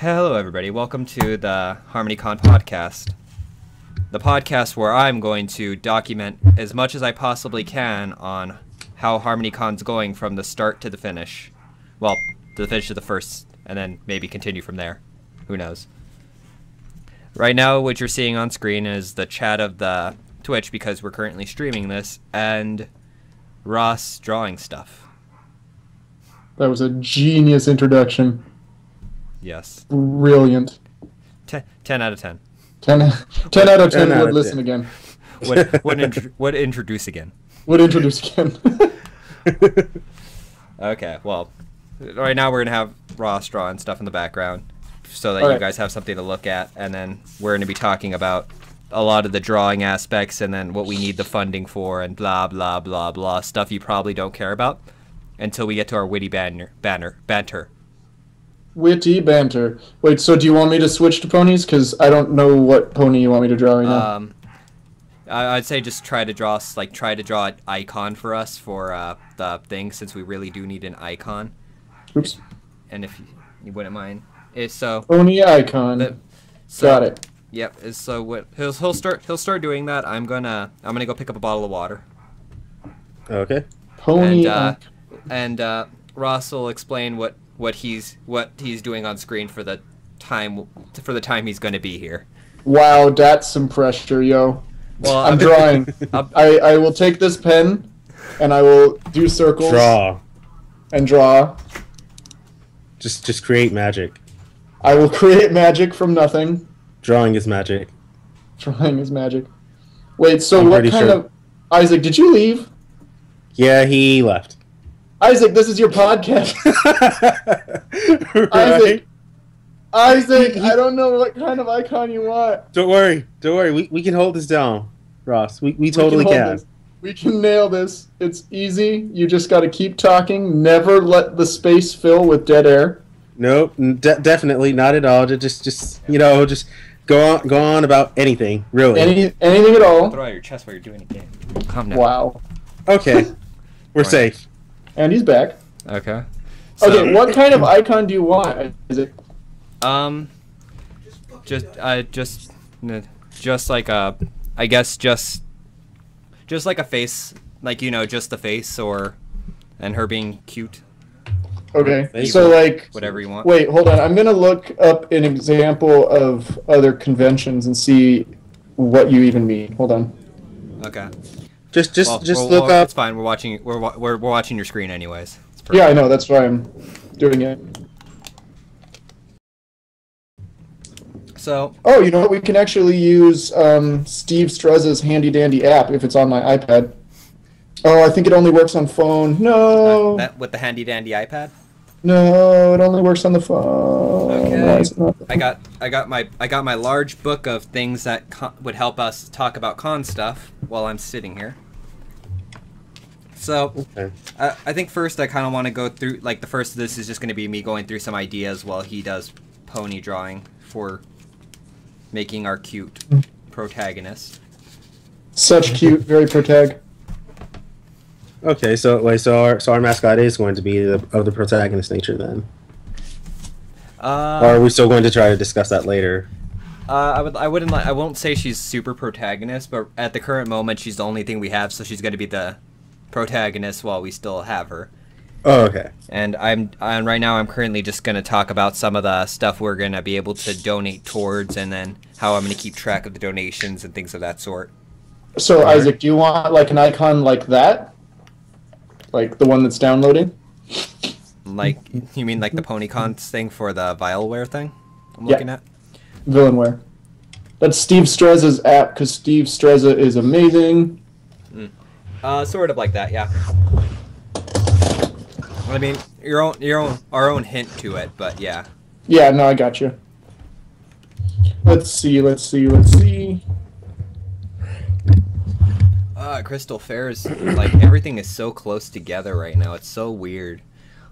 Hello, everybody. Welcome to the HarmonyCon podcast. The podcast where I'm going to document as much as I possibly can on how HarmonyCon's going from the start to the finish. Well, to the finish of the first, and then maybe continue from there. Who knows? Right now, what you're seeing on screen is the chat of the Twitch, because we're currently streaming this, and Ross drawing stuff. That was a genius introduction. Yes. Brilliant. 10 out of 10. 10 out of 10 would listen again. Would introduce again. Would introduce again. Okay, well, right now we're going to have Ross drawing stuff in the background so that you guys have something to look at, and then we're going to be talking about a lot of the drawing aspects and then what we need the funding for and blah, blah, blah, blah, stuff you probably don't care about until we get to our witty banter. Witty banter. Wait, so do you want me to switch to ponies? Because I don't know what pony you want me to draw right now. I'd say just try to draw an icon for us for the thing, since we really do need an icon. Oops. And if you wouldn't mind, so pony icon. Got it. Yep. So what he'll start doing that. I'm gonna go pick up a bottle of water. Okay. Pony. And Ross will explain what he's doing on screen for the time he's going to be here. Wow, that's some pressure, yo. Well, I'm drawing. I will take this pen and I will do circles. Draw. And draw. Just create magic. I will create magic from nothing. Drawing is magic. Drawing is magic. Wait, so what kind of... Isaac, did you leave? Yeah, he left. Isaac, this is your podcast. Right? Isaac, I don't know what kind of icon you want. Don't worry. We can hold this down, Ross. We totally can. We can nail this. It's easy. You just got to keep talking. Never let the space fill with dead air. Nope, definitely not at all. Just go on about anything, really. Anything at all. Throw out your chest while you're doing a game. Calm down. Wow. Okay, we're safe. And he's back. Okay. So, okay, what kind of icon do you want? Is it? Just like a, I guess just like a face, like, you know, just the face, and her being cute. Okay, so like whatever you want. Wait, hold on. I'm gonna look up an example of other conventions and see what you even mean. Hold on. Okay. Just look up. It's fine. We're watching your screen anyways. Yeah, I know. That's why I'm doing it. So. Oh, you know what? We can actually use Steve Strezza's handy dandy app if it's on my iPad. Oh, I think it only works on phone. No. That with the handy dandy iPad. No, it only works on the phone. Okay. I got my large book of things that would help us talk about con stuff while I'm sitting here. So, okay. I think first I kind of want to go through, like, the first of this is just going to be me going through some ideas while he does pony drawing for making our cute protagonist. Such cute, very protag. Okay, so our mascot is going to be of the protagonist nature then. Or are we still going to try to discuss that later? I won't say she's super protagonist, but at the current moment she's the only thing we have, so she's going to be the protagonist while we still have her. Oh, okay. And right now I'm currently just going to talk about some of the stuff we're going to be able to donate towards, and then how I'm going to keep track of the donations and things of that sort. So Isaac, do you want like an icon like that? Like the one that's downloading? Like, you mean like the PonyCon thing for the Vialware thing I'm looking at? Villainware. That's Steve Strezza's app, because Steve Strezza is amazing. Sort of like that, yeah. I mean, our own hint to it, but yeah. Yeah, no, I got you. Let's see. Crystal Fair's, like, everything is so close together right now. It's so weird.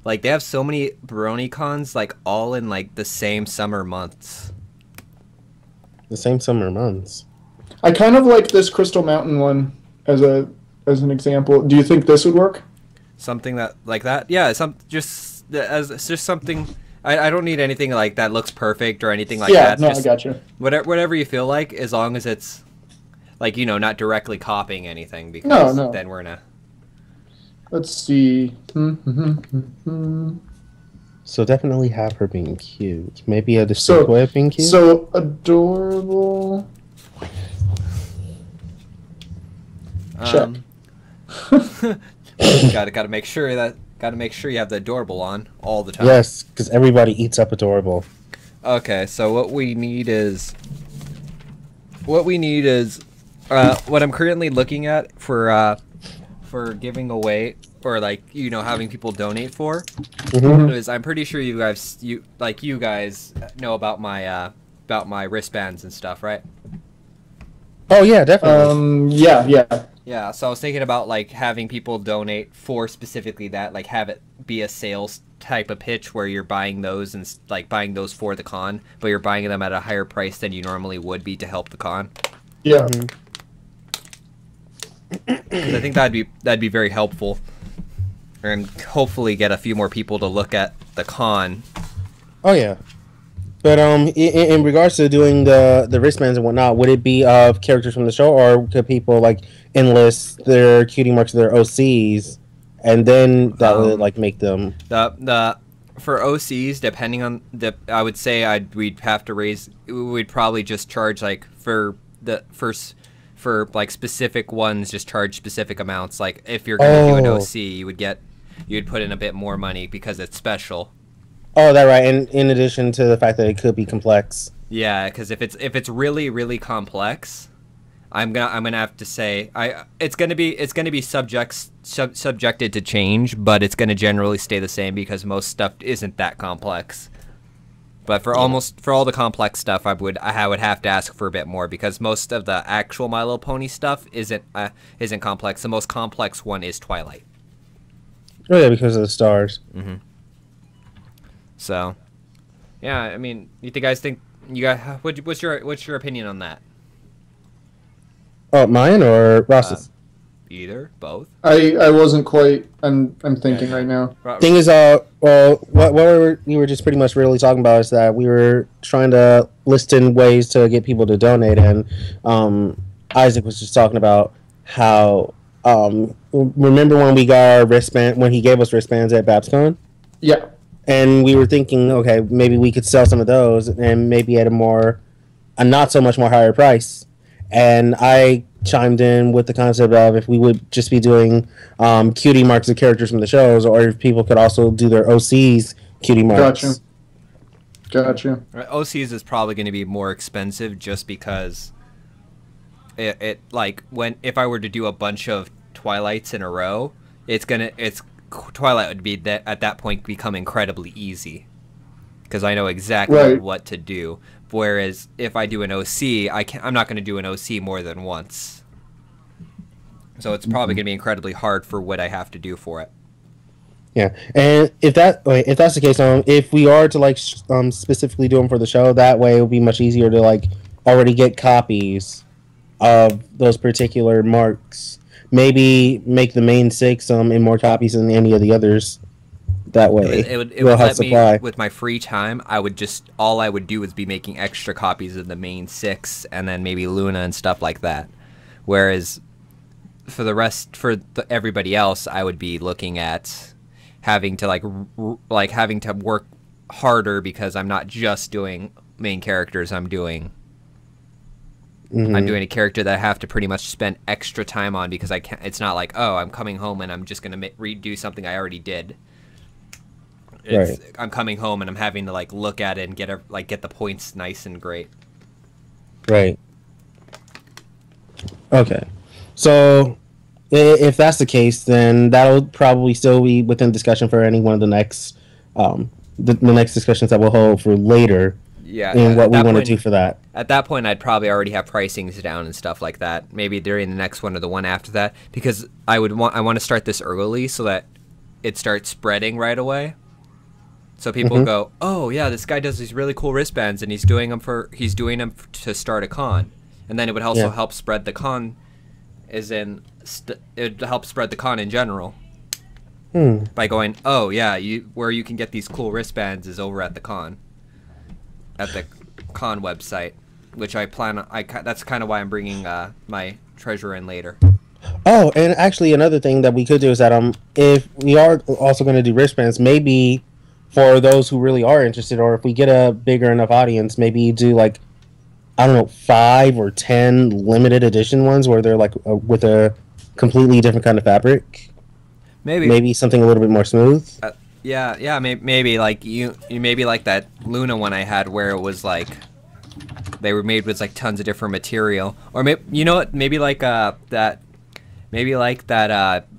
Like, they have so many BronyCons, like, all in, like, the same summer months. The same summer months. I kind of like this Crystal Mountain one as an example. Do you think this would work? Something that like that? Yeah, just something I don't need anything like that looks perfect or anything like Yeah, that. no, Just I got you. whatever you feel like, as long as it's like, you know, not directly copying anything, No, because no. then we're gonna. Let's see. So definitely have her being cute. Maybe a distinct So, way of being cute. so adorable. Check. Gotta make sure you have the adorable on all the time. Yes, because everybody eats up adorable. Okay, so what we need is what I'm currently looking at for giving away, or like, you know, having people donate for, is I'm pretty sure you guys know about my wristbands and stuff, right? Oh yeah, definitely. Yeah. Yeah, so I was thinking about like having people donate for specifically that, like have it be a sales type of pitch where you're buying those and like buying those for the con, but you're buying them at a higher price than you normally would be to help the con. Yeah. 'Cause I think that'd be very helpful, and hopefully get a few more people to look at the con. Oh yeah. But in regards to doing the wristbands and whatnot, would it be of characters from the show, or could people like enlist their cutie marks of their OCs, and then that would like make them The for OCs, depending on I would say we'd have to we'd probably just charge like for like specific ones, just charge specific amounts. Like if you're gonna do an OC, you'd put in a bit more money because it's special. Oh, that right. And in addition to the fact that it could be complex. Yeah, because if it's really really complex, I'm gonna have to say it's gonna be subjected to change, but it's gonna generally stay the same because most stuff isn't that complex. But for all the complex stuff, I would have to ask for a bit more because most of the actual My Little Pony stuff isn't complex. The most complex one is Twilight. Oh yeah, because of the stars. So, yeah, I mean, what's your opinion on that? Oh, mine or Ross's? Either, both. I wasn't quite. I'm thinking right now. Thing is, well, what we were just pretty much really talking about is that we were trying to list in ways to get people to donate, and Isaac was just talking about how remember when we got our wristband, when he gave us wristbands at BabsCon? Yeah. And we were thinking, okay, maybe we could sell some of those, and maybe at a not so much more higher price. And I chimed in with the concept of if we would just be doing cutie marks of characters from the shows, or if people could also do their OCs cutie marks. Gotcha. OCs is probably going to be more expensive just because it like if I were to do a bunch of Twilights in a row, Twilight would be at that point become incredibly easy because I know exactly what to do. Whereas if I do an OC, I'm not going to do an OC more than once. So it's probably going to be incredibly hard for what I have to do for it. Yeah, and if that's the case, if we are to like specifically do them for the show, that way it will be much easier to like already get copies of those particular marks. Maybe make the main 6 in more copies than any of the others. That way, it would let me, with my free time, all I would do is be making extra copies of the main 6, and then maybe Luna and stuff like that. Whereas for the rest, everybody else, I would be looking at having to having to work harder because I'm not just doing main characters. I'm doing a character that I have to pretty much spend extra time on because I can't. It's not like, oh, I'm coming home and I'm just gonna redo something I already did. I'm coming home and I'm having to like look at it and get the points nice and great. Right. Okay. So if that's the case, then that'll probably still be within discussion for any one of the next the next discussions that we'll hold for later. Yeah, and what we want to do for that. At that point, I'd probably already have pricings down and stuff like that. Maybe during the next one or the one after that, because I want to start this early so that it starts spreading right away. So people go, oh yeah, this guy does these really cool wristbands, and he's doing them to start a con, and then it would also help spread the con, it would help spread the con in general. by going, oh yeah, where you can get these cool wristbands is over at the con website, which I plan on, that's kind of why I'm bringing my treasure in later. Oh, and actually another thing that we could do is that if we are also going to do wristbands, maybe for those who really are interested, or if we get a bigger enough audience, maybe do like, I don't know, 5 or 10 limited edition ones where they're like with a completely different kind of fabric. Maybe something a little bit more smooth. Yeah, maybe like you maybe like that Luna one I had where it was like they were made with like tons of different material, or maybe you know what, maybe like that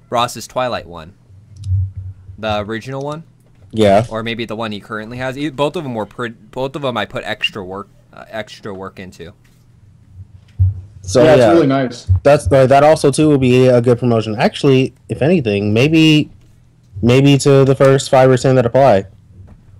Ross's Twilight one, the original one. Yeah. Or maybe the one he currently has. Both of them both of them I put extra work into. So yeah, it's really nice. That also too would be a good promotion. Actually, if anything, maybe to the first 5 or 10 that apply.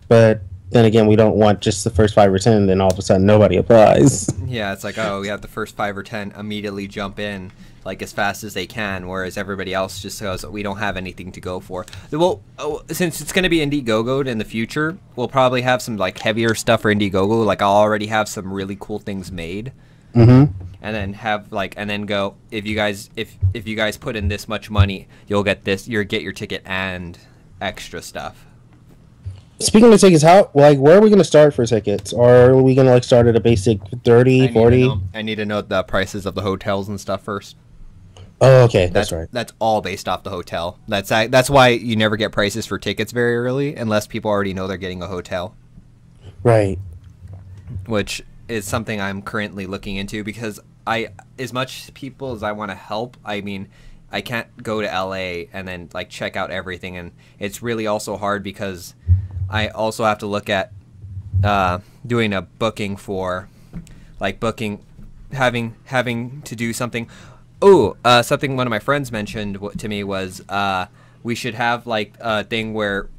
But then again, we don't want just the first 5 or 10. Then all of a sudden, nobody applies. Yeah, it's like, oh, we have the first 5 or 10 immediately jump in like as fast as they can, whereas everybody else just goes, we don't have anything to go for. Well, since it's going to be Indiegogo'd in the future, we'll probably have some like heavier stuff for Indiegogo. Like I'll already have some really cool things made. Mm-hmm. And then go, if you guys put in this much money, you'll get this, get your ticket and extra stuff. Speaking of tickets, where are we going to start for tickets? Or are we going to like start at a basic 30, 40? I need to know the prices of the hotels and stuff first. Oh, okay, that's right. That's all based off the hotel. That's why you never get prices for tickets very early unless people already know they're getting a hotel. Right. Which is something I'm currently looking into because as much people as I want to help, I mean, I can't go to LA and then like check out everything, and it's really also hard because I also have to look at doing a booking for like having to do something. Something one of my friends mentioned to me was we should have like a thing where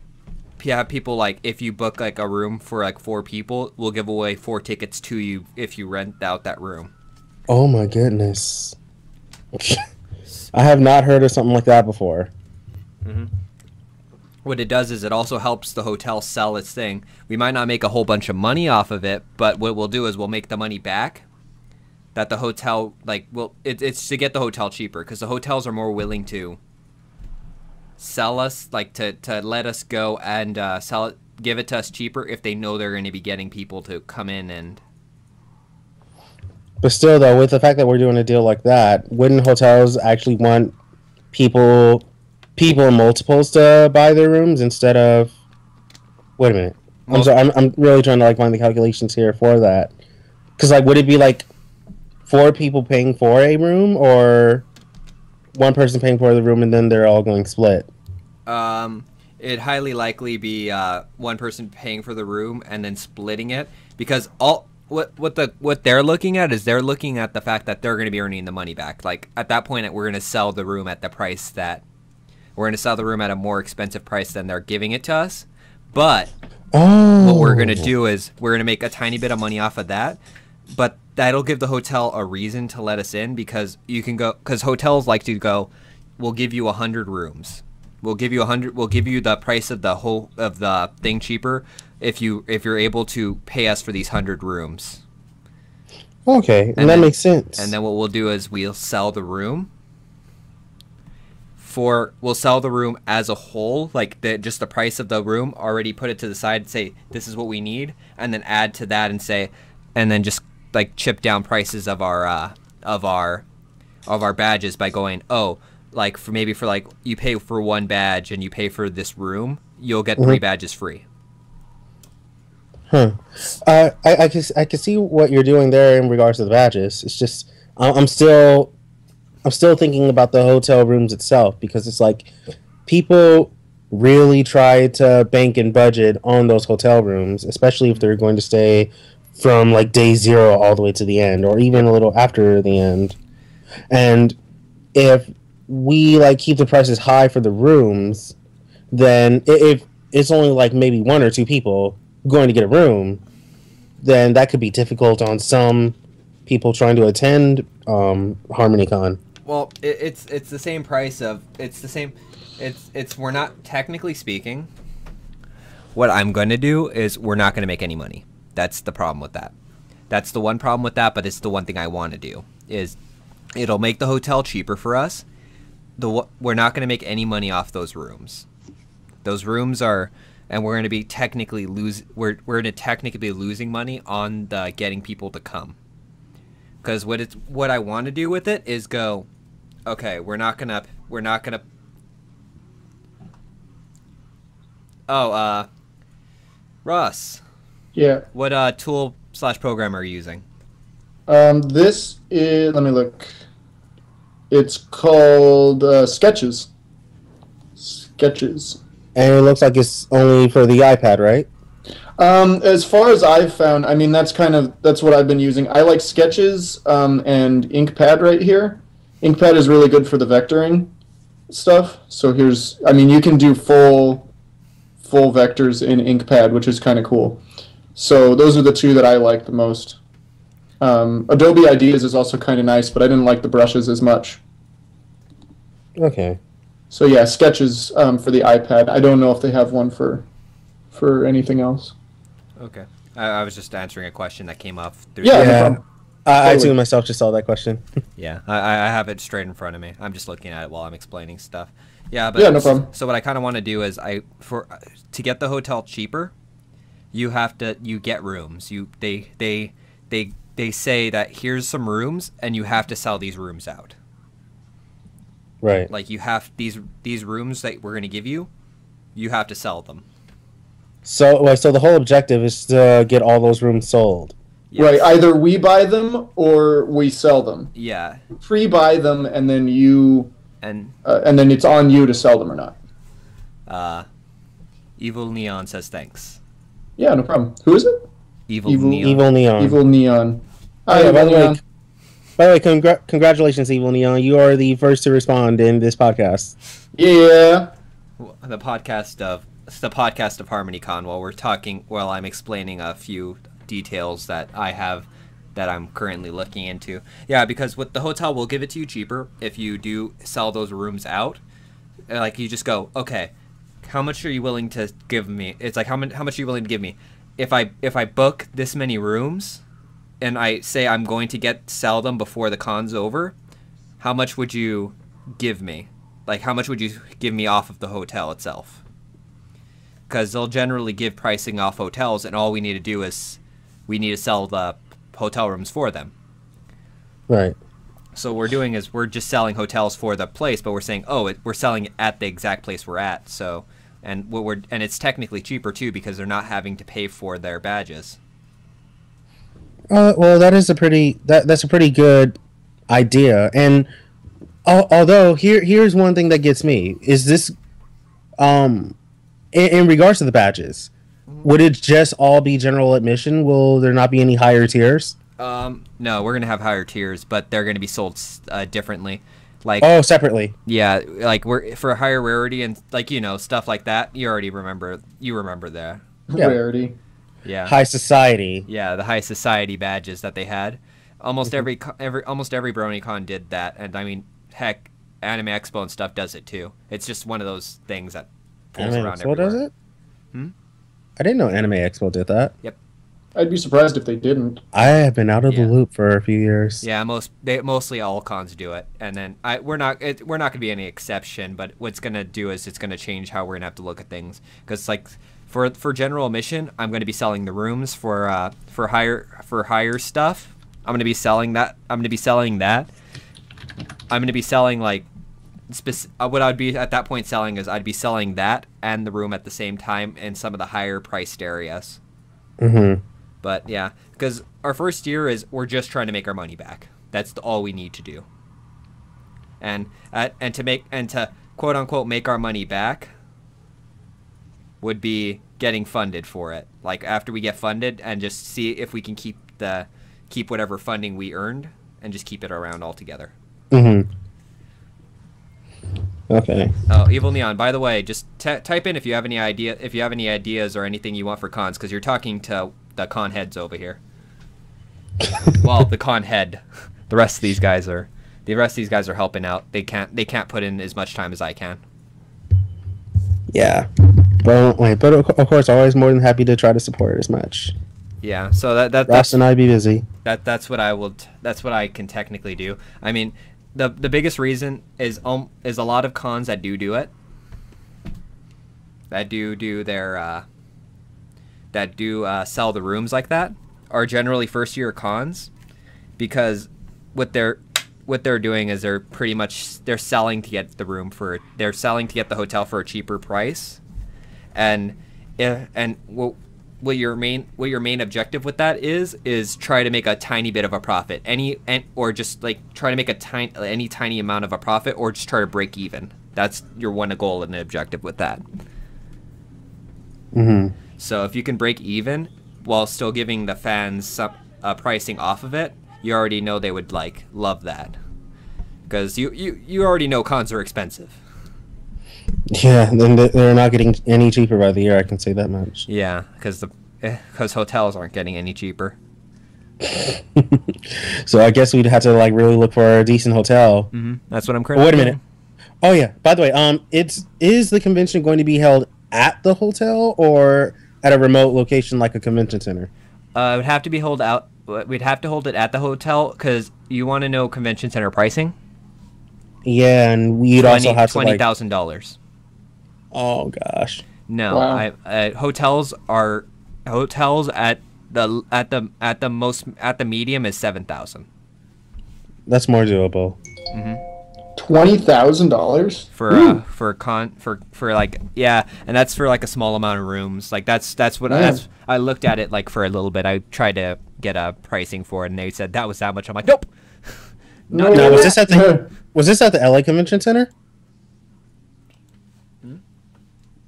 have people like if you book like a room for like 4 people, we'll give away 4 tickets to you if you rent out that room. Oh my goodness. I have not heard of something like that before. Mm-hmm. What it does is it also helps the hotel sell its thing. We might not make a whole bunch of money off of it, but what we'll do is we'll make the money back that the hotel, like, it's to get the hotel cheaper because the hotels are more willing to sell us, like to let us go and sell it, give it to us cheaper if they know they're going to be getting people to come in and. But still, though, with the fact that we're doing a deal like that, wouldn't hotels actually want people in multiples to buy their rooms instead of? Wait a minute. I'm sorry. I'm really trying to like find the calculations here for that. Because like, would it be like 4 people paying for a room, or 1 person paying for the room and then they're all going split? It'd highly likely be 1 person paying for the room and then splitting it because what they're looking at is they're looking at the fact that they're going to be earning the money back. Like at that point, we're going to sell the room at the price that we're going to sell the room at a more expensive price than they're giving it to us. But what we're going to do is we're going to make a tiny bit of money off of that. But that'll give the hotel a reason to let us in because because hotels like to go, we'll give you 100 rooms. We'll give you the price of the thing cheaper if you're able to pay us for these 100 rooms. Okay, and that makes sense. And then what we'll do is we'll sell the room as a whole, like just the price of the room, already put it to the side and say this is what we need, and then add to that and then just like chip down prices of our badges by going, like for like you pay for 1 badge and you pay for this room, you'll get 3 badges free. I can see what you're doing there in regards to the badges. It's just I'm still thinking about the hotel rooms itself because it's like people really try to bank and budget on those hotel rooms, especially if they're going to stay from like day 0 all the way to the end, or even a little after the end. And if we like keep the prices high for the rooms, then if it's only like maybe 1 or 2 people going to get a room, then that could be difficult on some people trying to attend HarmonyCon. Well, it's the same price of it's the same. It's we're not technically speaking. What I'm going to do is we're not going to make any money. That's the problem with that. That's the one problem with that, but it's the one thing I want to do is it'll make the hotel cheaper for us. We're not going to make any money off those rooms. Those rooms are, and we're going to be technically we're going to technically be losing money on the getting people to come. Because what I want to do with it is go, okay, we're not gonna. Oh, Russ. Yeah. What tool/program are you using? This is, let me look. It's called Sketches. Sketches. And it looks like it's only for the iPad, right? As far as I've found, I mean, that's what I've been using. I like Sketches and InkPad right here. InkPad is really good for the vectoring stuff. So I mean, you can do full vectors in InkPad, which is kind of cool. So those are the two that I like the most. Adobe Ideas is also kind of nice, but I didn't like the brushes as much. Okay. So yeah, Sketches for the iPad. I don't know if they have one for anything else. Okay. I was just answering a question that came up through. Yeah, Yeah. no problem. I Totally. too myself just saw that question. Yeah, I have it straight in front of me. I'm just looking at it while I'm explaining stuff. Yeah, but Yeah, no problem. So what I kind of want to do is to get the hotel cheaper, you get rooms. They say that here's some rooms and you have to sell these rooms out. Right. Like you have these rooms that we're going to give you, you have to sell them. So the whole objective is to get all those rooms sold. Yes. Right, either we buy them or we sell them. Yeah. Pre-buy them, and then And then it's on you to sell them or not. Evil Neon says thanks. Yeah, no problem. Who is it? Evil Neon. Evil Neon. Evil Neon. Oh, Hi, yeah, by Evil the way, Neon. congratulations, Evil Neon. You are the first to respond in this podcast. Yeah. The podcast of HarmonyCon while I'm explaining a few details that I have that I'm currently looking into. Yeah, because with the hotel, we'll give it to you cheaper if you do sell those rooms out. Like you just go, okay, how much are you willing to give me? It's like how much are you willing to give me? If I book this many rooms, and I say I'm going to sell them before the con's over, how much would you give me? Like how much would you give me off of the hotel itself? Because they'll generally give pricing off hotels, and all we need to do is we need to sell the hotel rooms for them. Right. So what we're doing is we're just selling hotels for the place, but we're saying, we're selling it at the exact place we're at. So, and it's technically cheaper too because they're not having to pay for their badges. Well, that's a pretty good idea. And although here's one thing that gets me is this, in regards to the badges, would it just all be general admission? Will there not be any higher tiers? No, we're gonna have higher tiers, but they're gonna be sold differently. Like Separately. Yeah, like we're for higher rarity and stuff like that. You remember that. Yeah. Rarity. Yeah. High society. Yeah, the high society badges that they had. Almost every BronyCon did that, and I mean, heck, Anime Expo and stuff does it too. It's just one of those things that pulls Anime around Expo everywhere. does it? I didn't know Anime Expo did that. Yep. I'd be surprised if they didn't. I have been out of the Yeah. loop for a few years. Yeah, mostly all cons do it, and then we're not gonna be any exception. But what's gonna do is it's gonna change how we're gonna have to look at things. Because like for general admission, I'm gonna be selling the rooms for higher stuff. I'm gonna be selling that. I'm gonna be selling like what I'd be at that point selling is I'd be selling that and the room at the same time in some of the higher priced areas. Mm-hmm. But yeah, because our first year we're just trying to make our money back. That's all we need to do. And to quote unquote make our money back would be getting funded for it. Like after we get funded and just see if we can keep whatever funding we earned and just keep it around altogether. Mm-hmm. Okay. Oh, Evil Neon. By the way, just type in if you have any ideas or anything you want for cons, because you're talking to the con heads over here. Well, the con head. The rest of these guys are The rest of these guys are helping out. They can't put in as much time as I can. Yeah, but of course, always more than happy to try to support as much. Yeah, so Ross and I be busy. That's what I will. That's what I can technically do. I mean, the biggest reason is a lot of cons that do it. That do their sell the rooms like that are generally first year cons, because what they're doing is they're selling to get the hotel for a cheaper price, and what your main objective with that is try to make a tiny bit of a profit, or just like try to make any tiny amount of a profit, or just try to break even. That's your one goal and objective with that. Mm-hmm. So if you can break even while still giving the fans some pricing off of it, you already know they would love that, because you already know cons are expensive. Yeah, then they're not getting any cheaper by the year. I can say that much. Yeah, because hotels aren't getting any cheaper. So I guess we'd have to really look for a decent hotel. Mm-hmm. That's what I'm currently. Wait a minute. Oh yeah. By the way, is the convention going to be held at the hotel or at a remote location like a convention center? It would have to be held out. We'd have to hold it at the hotel, because you want to know convention center pricing. Yeah, and we'd also have to $20,000. Oh gosh. No, wow. Hotels at the medium is 7,000. That's more doable. $20,000 and that's for a small amount of rooms. That's I looked at it for a little bit. I tried to get a pricing for it, and they said that was that much. I'm like, nope. No, was this at the LA Convention Center?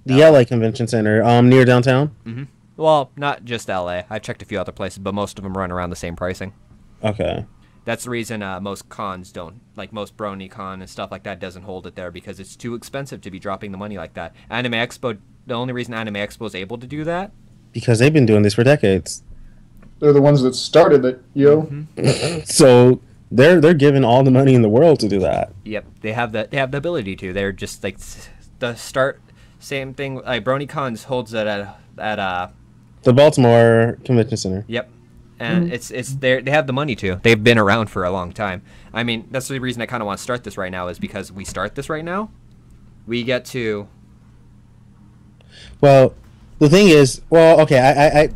The LA Convention Center, near downtown. Mm-hmm. Well, not just LA. I checked a few other places, but most of them run around the same pricing. Okay. That's the reason most cons don't, most BronyCon and stuff like that doesn't hold it there, because it's too expensive to be dropping the money like that. Anime Expo, the only reason Anime Expo is able to do that, because they've been doing this for decades. They're the ones that started it, yo. Mm-hmm. So they're given all the money in the world to do that. Yep, they have the ability to. They're just the start. Same thing. BronyCon holds it at the Baltimore Convention Center. Yep. And it's they have the money to. They've been around for a long time. I mean, that's the reason I kind of want to start this right now, is because we start this right now, we get to. Well, the thing is, okay, I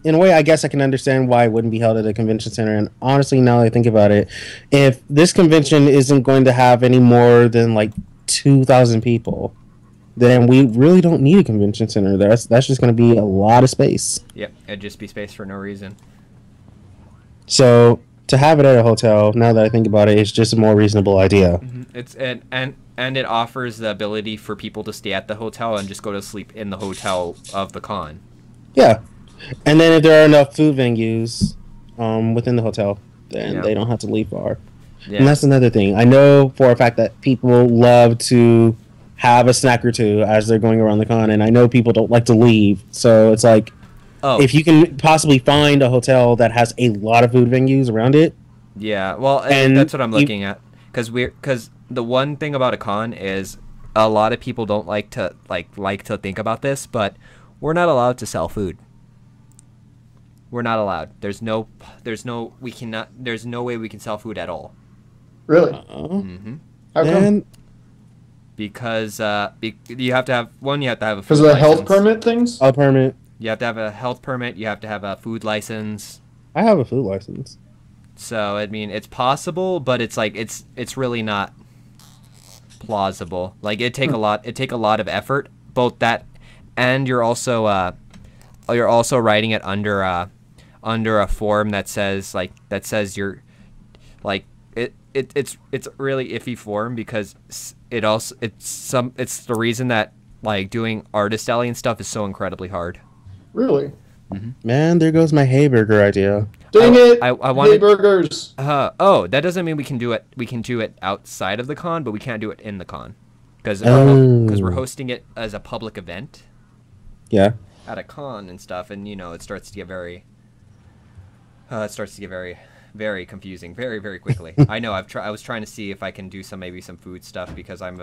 in a way, I guess I can understand why it wouldn't be held at a convention center. And honestly, now that I think about it, if this convention isn't going to have any more than 2,000 people, then we really don't need a convention center. That's just going to be a lot of space. Yep, it'd just be space for no reason. So to have it at a hotel, now that I think about it, is just a more reasonable idea. Mm-hmm. It's and it offers the ability for people to stay at the hotel and just go to sleep in the hotel of the con. Yeah, and then if there are enough food venues within the hotel, then they don't have to leave far. Yeah. And that's another thing. I know for a fact that people love to have a snack or two as they're going around the con, and I know people don't like to leave. So it's if you can possibly find a hotel that has a lot of food venues around it. Yeah, well, and that's what I'm looking at. Because the one thing about a con is a lot of people don't like to think about this, but we're not allowed to sell food. We're not allowed. There's no way we can sell food at all. Really? Mm-hmm. How come? Because you have to have a food because of the health permit things. A permit. You have to have a health permit. You have to have a food license. I have a food license. So I mean, it's possible, but it's really not plausible. It take a lot of effort. Both that, and you're also writing it under a form that says you're it's really iffy form, because it's the reason that doing artist alley and stuff is so incredibly hard. Really? Mm-hmm. Man, there goes my hay burger idea. Dang it! I wanted hay burgers. That doesn't mean we can do it. We can do it outside of the con, but we can't do it in the con, because we're hosting it as a public event. Yeah. At a con and stuff, and it starts to get very very confusing, very, very quickly. I know. I was trying to see if I can do maybe some food stuff because I'm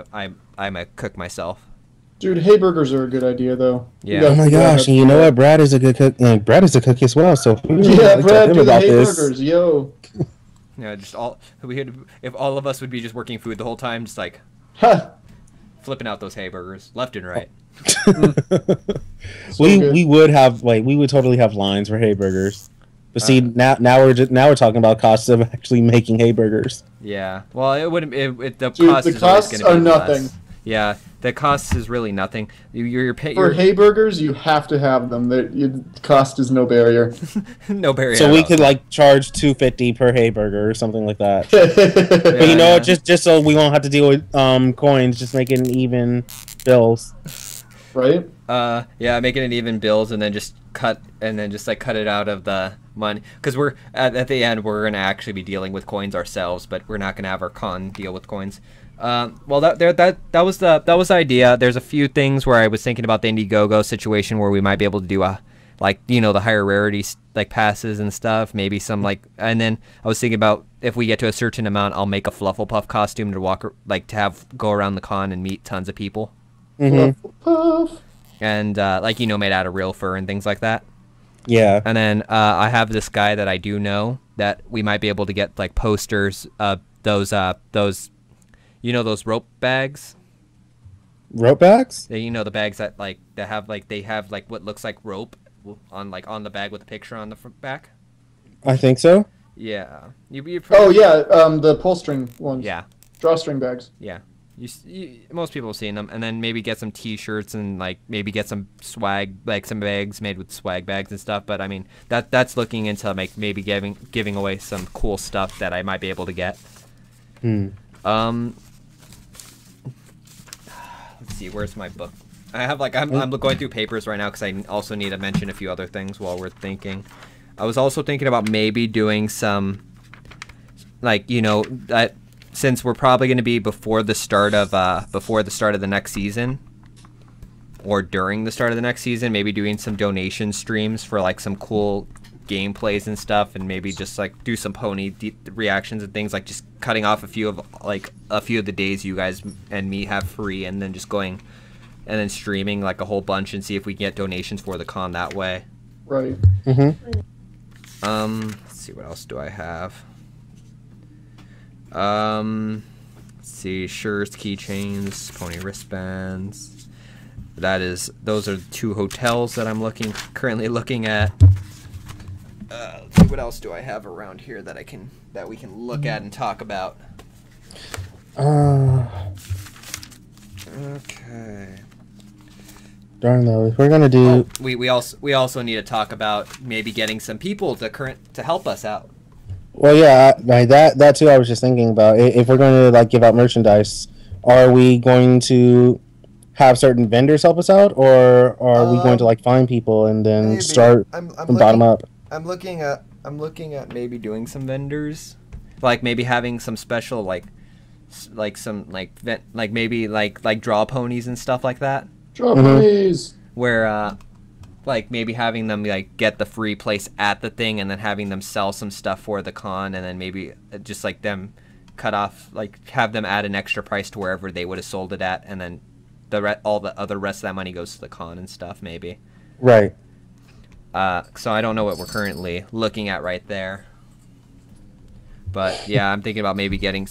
a cook myself. Dude, Hayburgers are a good idea, though. Yeah. Oh my gosh! And you know what? Brad is a good cook. Like, Brad is a cook as well. So yeah, Brad, do the Hayburgers, yo. Yeah, just if all of us would be just working food the whole time, just like flipping out those Hayburgers left and right. We would totally have lines for Hayburgers. But see, now we're talking about costs of actually making Hayburgers. Yeah. Well, it wouldn't. The Dude, cost the is always costs going to be are nothing. less. Yeah, the cost is really nothing. You're for Hayburgers, you have to have them. The cost is no barrier. No barrier. So we could like charge $2.50 per Hayburger or something like that. Yeah, But you know, just so we won't have to deal with coins, just making even bills. Right? Yeah, making it even bills and then just cut it out of the money, because we're at the end we're gonna actually be dealing with coins ourselves, but we're not gonna have our con deal with coins. Well, that was the idea. There's a few things where I was thinking about the Indiegogo situation where we might be able to do the higher rarity like passes and stuff, maybe some and then I was thinking about if we get to a certain amount, I'll make a Flufflepuff costume to go around the con and meet tons of people. Mm-hmm. Flufflepuff. And made out of real fur and things like that. Yeah. And then I have this guy that I do know that we might be able to get like posters of those those rope bags. Rope bags? The bags that they have what looks like rope on the bag with a picture on the back. I think so. Yeah. The pull string ones. Yeah. Drawstring bags. Yeah. Most people have seen them, and then maybe get some T-shirts and maybe get some swag, some bags made with swag bags and stuff. But I mean, that's looking into maybe giving away some cool stuff that I might be able to get. Let's see, where's my book? I have I'm going through papers right now because I also need to mention a few other things while we're thinking. I was also thinking about maybe doing some, that. Since we're probably going to be before the start of the next season, or during the start of the next season, maybe doing some donation streams for some cool gameplays and stuff, and maybe just do some pony reactions and things, just cutting off a few of the days you guys and me have free, and then just going and then streaming a whole bunch and see if we can get donations for the con that way. Right. Let's see, what else do I have? Let's see, shirts, keychains, pony wristbands. Those are 2 hotels that I'm currently looking at. Let's see, what else do I have around here that we can look at and talk about? Okay. Darn though, if we're gonna do, we also need to talk about maybe getting some people to help us out. Well, yeah, that too. I was just thinking about if we're going to give out merchandise, are we going to have certain vendors help us out, or are we going to find people and then start from bottom up? I'm looking at maybe doing some vendors, maybe having some special draw ponies and stuff like that. Draw ponies. Where maybe having them get the free place at the thing, and then having them sell some stuff for the con, and then maybe just them cut off, have them add an extra price to wherever they would have sold it at, and then all the other rest of that money goes to the con and stuff, maybe. Right. So I don't know what we're currently looking at right there, but yeah, I'm thinking about maybe getting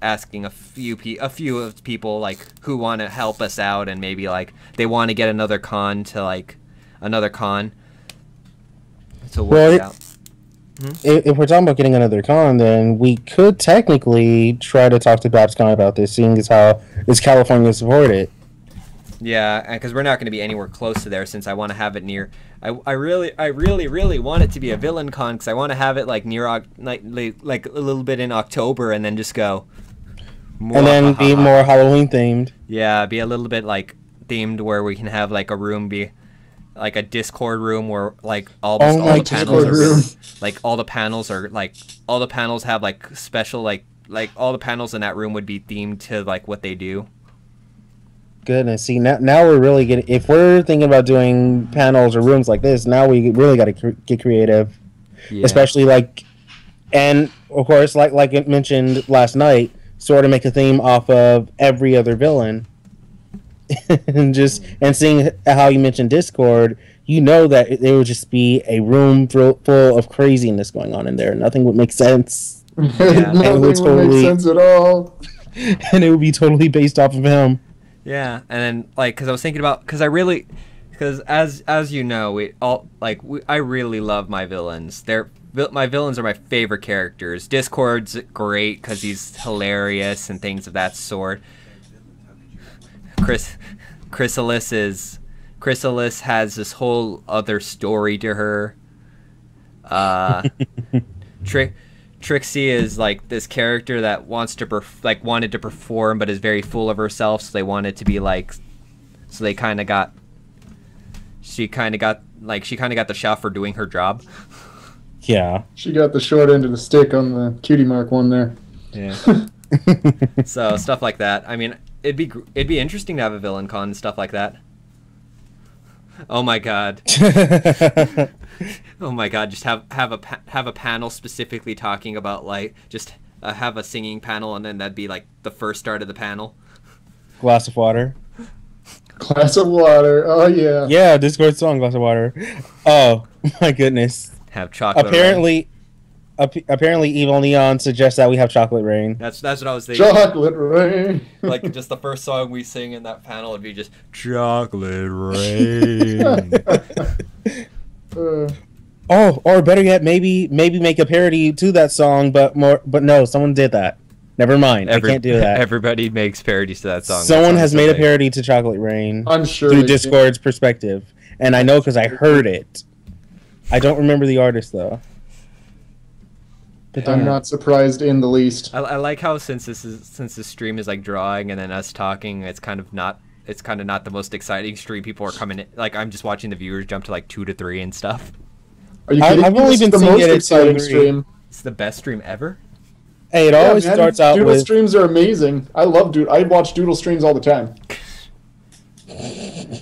asking a few of people who want to help us out, and maybe they want to get another con to another con. So work it out. If we're talking about getting another con, then we could technically try to talk to BabsCon about this, seeing as how is California supported. Yeah, because we're not going to be anywhere close to there, since I want to have it near. I really want it to be a villain con, because I want to have it near a little bit in October, and then just go. And then be more Halloween themed. Yeah, be a little bit themed, where we can have a room be a Discord room where all the panels have special all the panels in that room would be themed to what they do. Goodness, see now we're really getting, if we're thinking about doing panels or rooms like this, now we really got to get creative. Yeah. Especially And of course, like it mentioned last night, sort of make a theme off of every other villain. And seeing how you mentioned Discord, you know that there would just be a room full of craziness going on in there. Nothing would make sense. Yeah. Nothing would make sense at all. And it would be totally based off of him. Yeah, and then like, cause I was thinking about, cause as you know, I really love my villains. My villains are my favorite characters. Discord's great because he's hilarious and things of that sort. Chrysalis has this whole other story to her. Trixie is like this character that wants to wanted to perform but is very full of herself, so they wanted to be like, so they kind of got the shaft for doing her job. Yeah. She got the short end of the stick on the cutie mark one there. Yeah. So stuff like that. I mean, it'd be interesting to have a villain con and stuff like that. Oh my god. Oh my god, just have a panel specifically talking about like just have a singing panel, and then that'd be like the first start of the panel. Glass of water. Glass of water. Oh yeah. Yeah, Discord song Glass of Water. Oh my goodness. Have chocolate. Apparently, Evil Neon suggests that we have Chocolate Rain. That's what I was thinking. Chocolate Rain. Like just the first song we sing in that panel would be just Chocolate Rain. Oh, or better yet, maybe make a parody to that song, but no, someone did that. Never mind, I can't do that. Everybody makes parodies to that song. Someone has made a parody to Chocolate Rain. I'm sure through Discord's perspective, and I know because I heard it. I don't remember the artist though. But I'm not surprised in the least. I like how since this stream is like drawing and then us talking, it's kind of not the most exciting stream. People are coming in, like I'm just watching the viewers jump to like 2 to 3 and stuff. Are you kidding? I've only been the seeing most it at exciting 2 to 3. stream. It's the best stream ever. Hey, it always starts out Doodle with streams are amazing. I love Doodle. I watch Doodle streams all the time.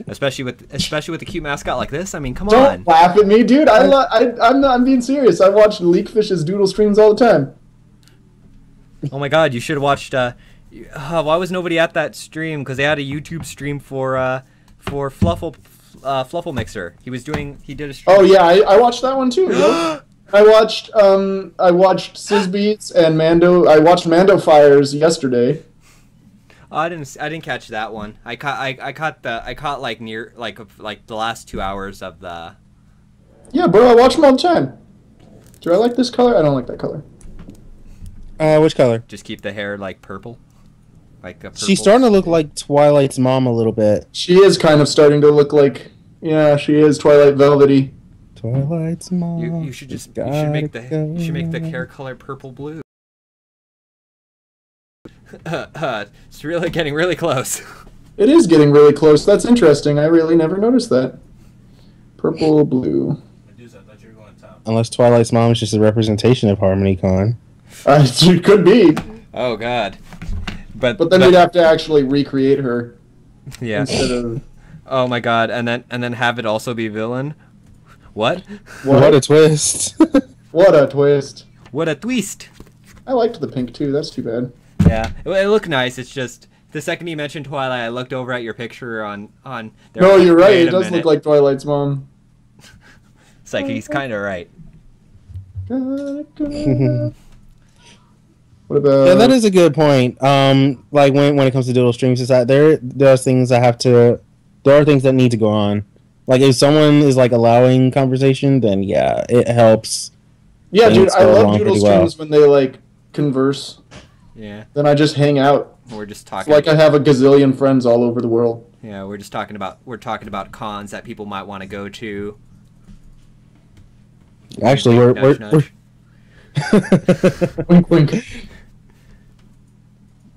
especially with the cute mascot like this. I mean, come Don't on. laugh at me, dude. I'm being serious. I watch Leakfish's Doodle streams all the time. Oh my god, you should have watched. Why was nobody at that stream? Because they had a YouTube stream for Fluffle Mixer. He did a stream. Oh yeah, I watched that one too. I watched Sisbeats and Mando. I watched Mando Fires yesterday. I didn't catch that one. I caught like near like the last 2 hours of the. Yeah, bro, I watch them all the time. Do I like this color? I don't like that color. Which color? Just keep the hair like purple. Like a purple. She's starting to look like Twilight's mom a little bit. She is kind of starting to look like, yeah, she is Twilight Velvety. Twilight's mom. You should make the hair color purple blue. It's really getting really close. It is getting really close. That's interesting. I really never noticed that. Purple blue. Unless Twilight's mom is just a representation of HarmonyCon. It could be. Oh god. But then we'd have to actually recreate her. Yeah. Instead of. Oh my god, and then have it also be villain. What? What a twist. What a twist. What a twist. I liked the pink too. That's too bad. Yeah, it looked nice. It's just the second you mentioned Twilight, I looked over at your picture on there. No, you're right. It does look like Twilight's mom. It's like he's kind of right. What about? Yeah, that is a good point. Like when it comes to Doodle streams, is that there are things there are things that need to go on. Like if someone is like allowing conversation, then yeah, it helps. Yeah, dude, I love Doodle streams when they like converse. Yeah. Then I just hang out. We're just talking. It's like I have a gazillion friends all over the world. Yeah, we're talking about cons that people might want to go to. Actually, nudge, nudge. Wink, wink.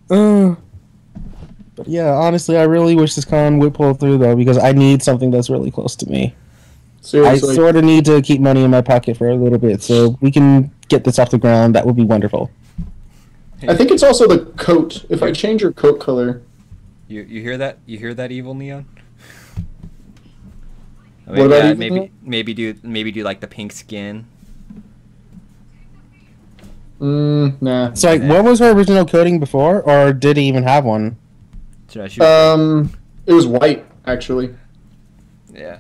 But yeah, honestly, I really wish this con would pull through though, because I need something that's really close to me. Seriously. I sort of need to keep money in my pocket for a little bit, so we can get this off the ground. That would be wonderful. I think it's also the coat. If I change your coat color. You hear that? You hear that, Evil Neon? What about Evil maybe do like the pink skin. Nah. So, like, what was her original coding before, or did he even have one? Should I shoot? It was white actually. Yeah.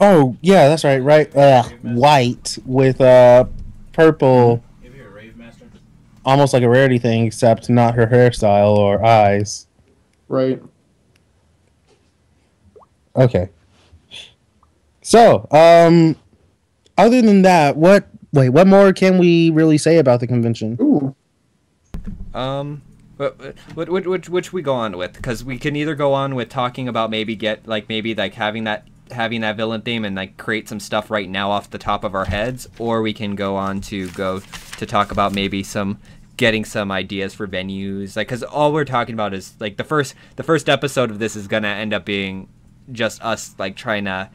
Oh, yeah, that's right. Right, white with purple, Maybe a rave master. almost like a rarity thing, except not her hairstyle or eyes. Right. Okay. So, other than that, what more can we really say about the convention? Ooh. Which we go on with? Because we can either go on with talking about maybe having that villain theme and like create some stuff right now off the top of our heads, or we can go on to talk about maybe getting some ideas for venues. Like, because all we're talking about is like the first episode of this is gonna end up being just us like trying to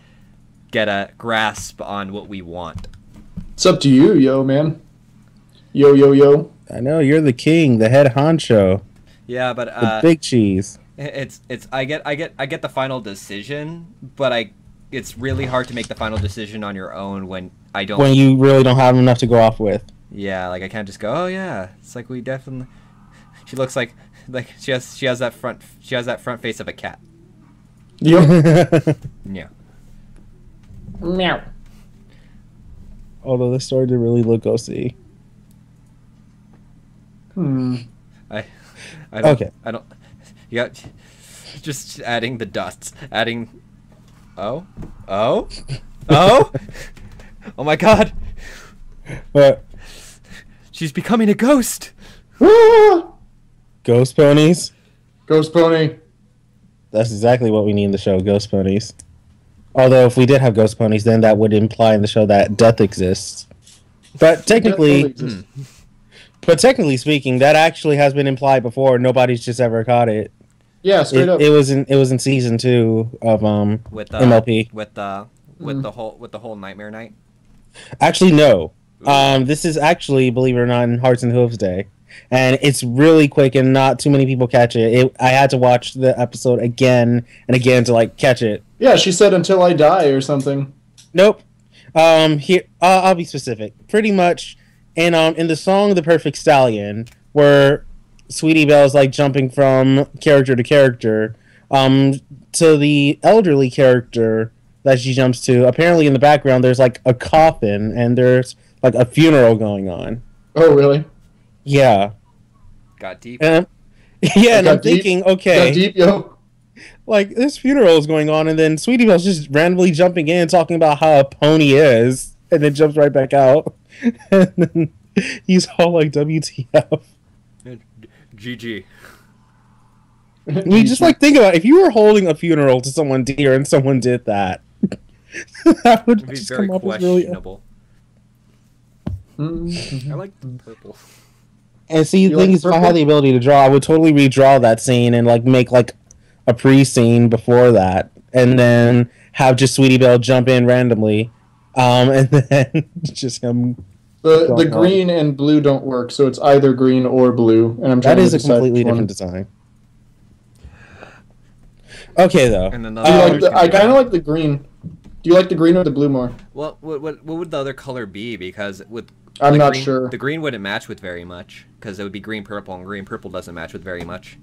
get a grasp on what we want. It's up to you, yo, man. Yo, yo, yo. I know you're the king, the head honcho, Yeah, but the big cheese. it's I get the final decision, but it's really hard to make the final decision on your own when you really don't have enough to go off with. Yeah, like I can't just go, oh yeah, it's like we definitely. She looks like she has that front face of a cat. Yep. Yeah. Meow. Although this story did really look ghosty. I don't. Okay. I don't. You got just adding the dots. Adding. Oh. Oh my God. But She's becoming a ghost. Ah! ghost ponies. Ghost pony. That's exactly what we need in the show, ghost ponies. Although if we did have ghost ponies, then that would imply in the show that death exists. But technically, technically speaking, that actually has been implied before. Nobody's just ever caught it. Yeah, straight up. It was in season 2 of With MLP. with the whole Nightmare Night. Actually, no. This is actually, believe it or not, in Hearts and Hooves Day, and it's really quick and not too many people catch it. I had to watch the episode again and again to like catch it. Yeah, she said until I die or something. Nope. Here I'll be specific. Pretty much, in the song "The Perfect Stallion," where Sweetie Belle's like jumping from character to character, to the elderly character that she jumps to. Apparently, in the background, there's like a coffin and there's like a funeral going on. Oh, really? Yeah. Got deep. And I'm thinking, okay, Got deep, yo. like this funeral is going on, and then Sweetie Belle's just randomly jumping in, talking about how a pony is, and then jumps right back out. And then he's all like, "WTF?" GG. I mean, just like think about it, if you were holding a funeral to someone dear and someone did that, that would It'd be just very come off as really. questionable. I like the purple. And see, the You thing like is, if I purple? had the ability to draw, I would totally redraw that scene and like make like a pre-scene before that, and then have just Sweetie Belle jump in randomly, and then just him. The green and blue don't work, so it's either green or blue. And I'm trying That to is a decide completely which one. different design. Okay, though. And then the Do you other like colors the, can I be- kind of like the green. Do you like the green or the blue more? Well, what would the other color be? Because with I'm the not green, sure. The green wouldn't match with very much because it would be green purple, and green purple doesn't match with very much.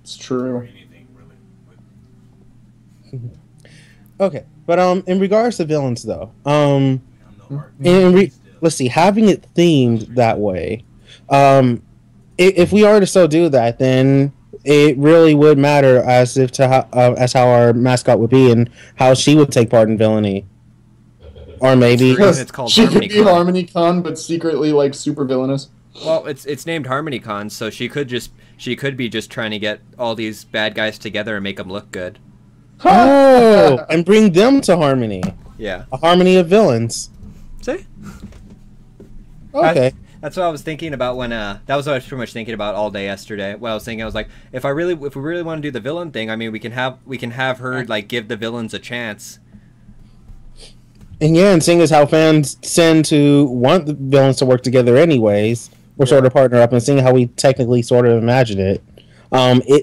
It's true. Anything really. Okay, but in regards to villains, though, Still. let's see, having it themed that way, if we are to so do that, then it really would matter as how our mascot would be and how she would take part in villainy, or maybe It's called She could be HarmonyCon. HarmonyCon, but secretly like super villainous. Well, it's named HarmonyCon, so she could be just trying to get all these bad guys together and make them look good. oh, and bring them to harmony, Yeah. a harmony of villains. See? Okay. That's what I was thinking about when that was what I was pretty much thinking about all day yesterday. What I was thinking, I was like, if we really want to do the villain thing, I mean, we can have her like give the villains a chance. And yeah, and seeing as how fans tend to want the villains to work together anyways, or sort of partner up, and seeing how we technically sort of imagine it,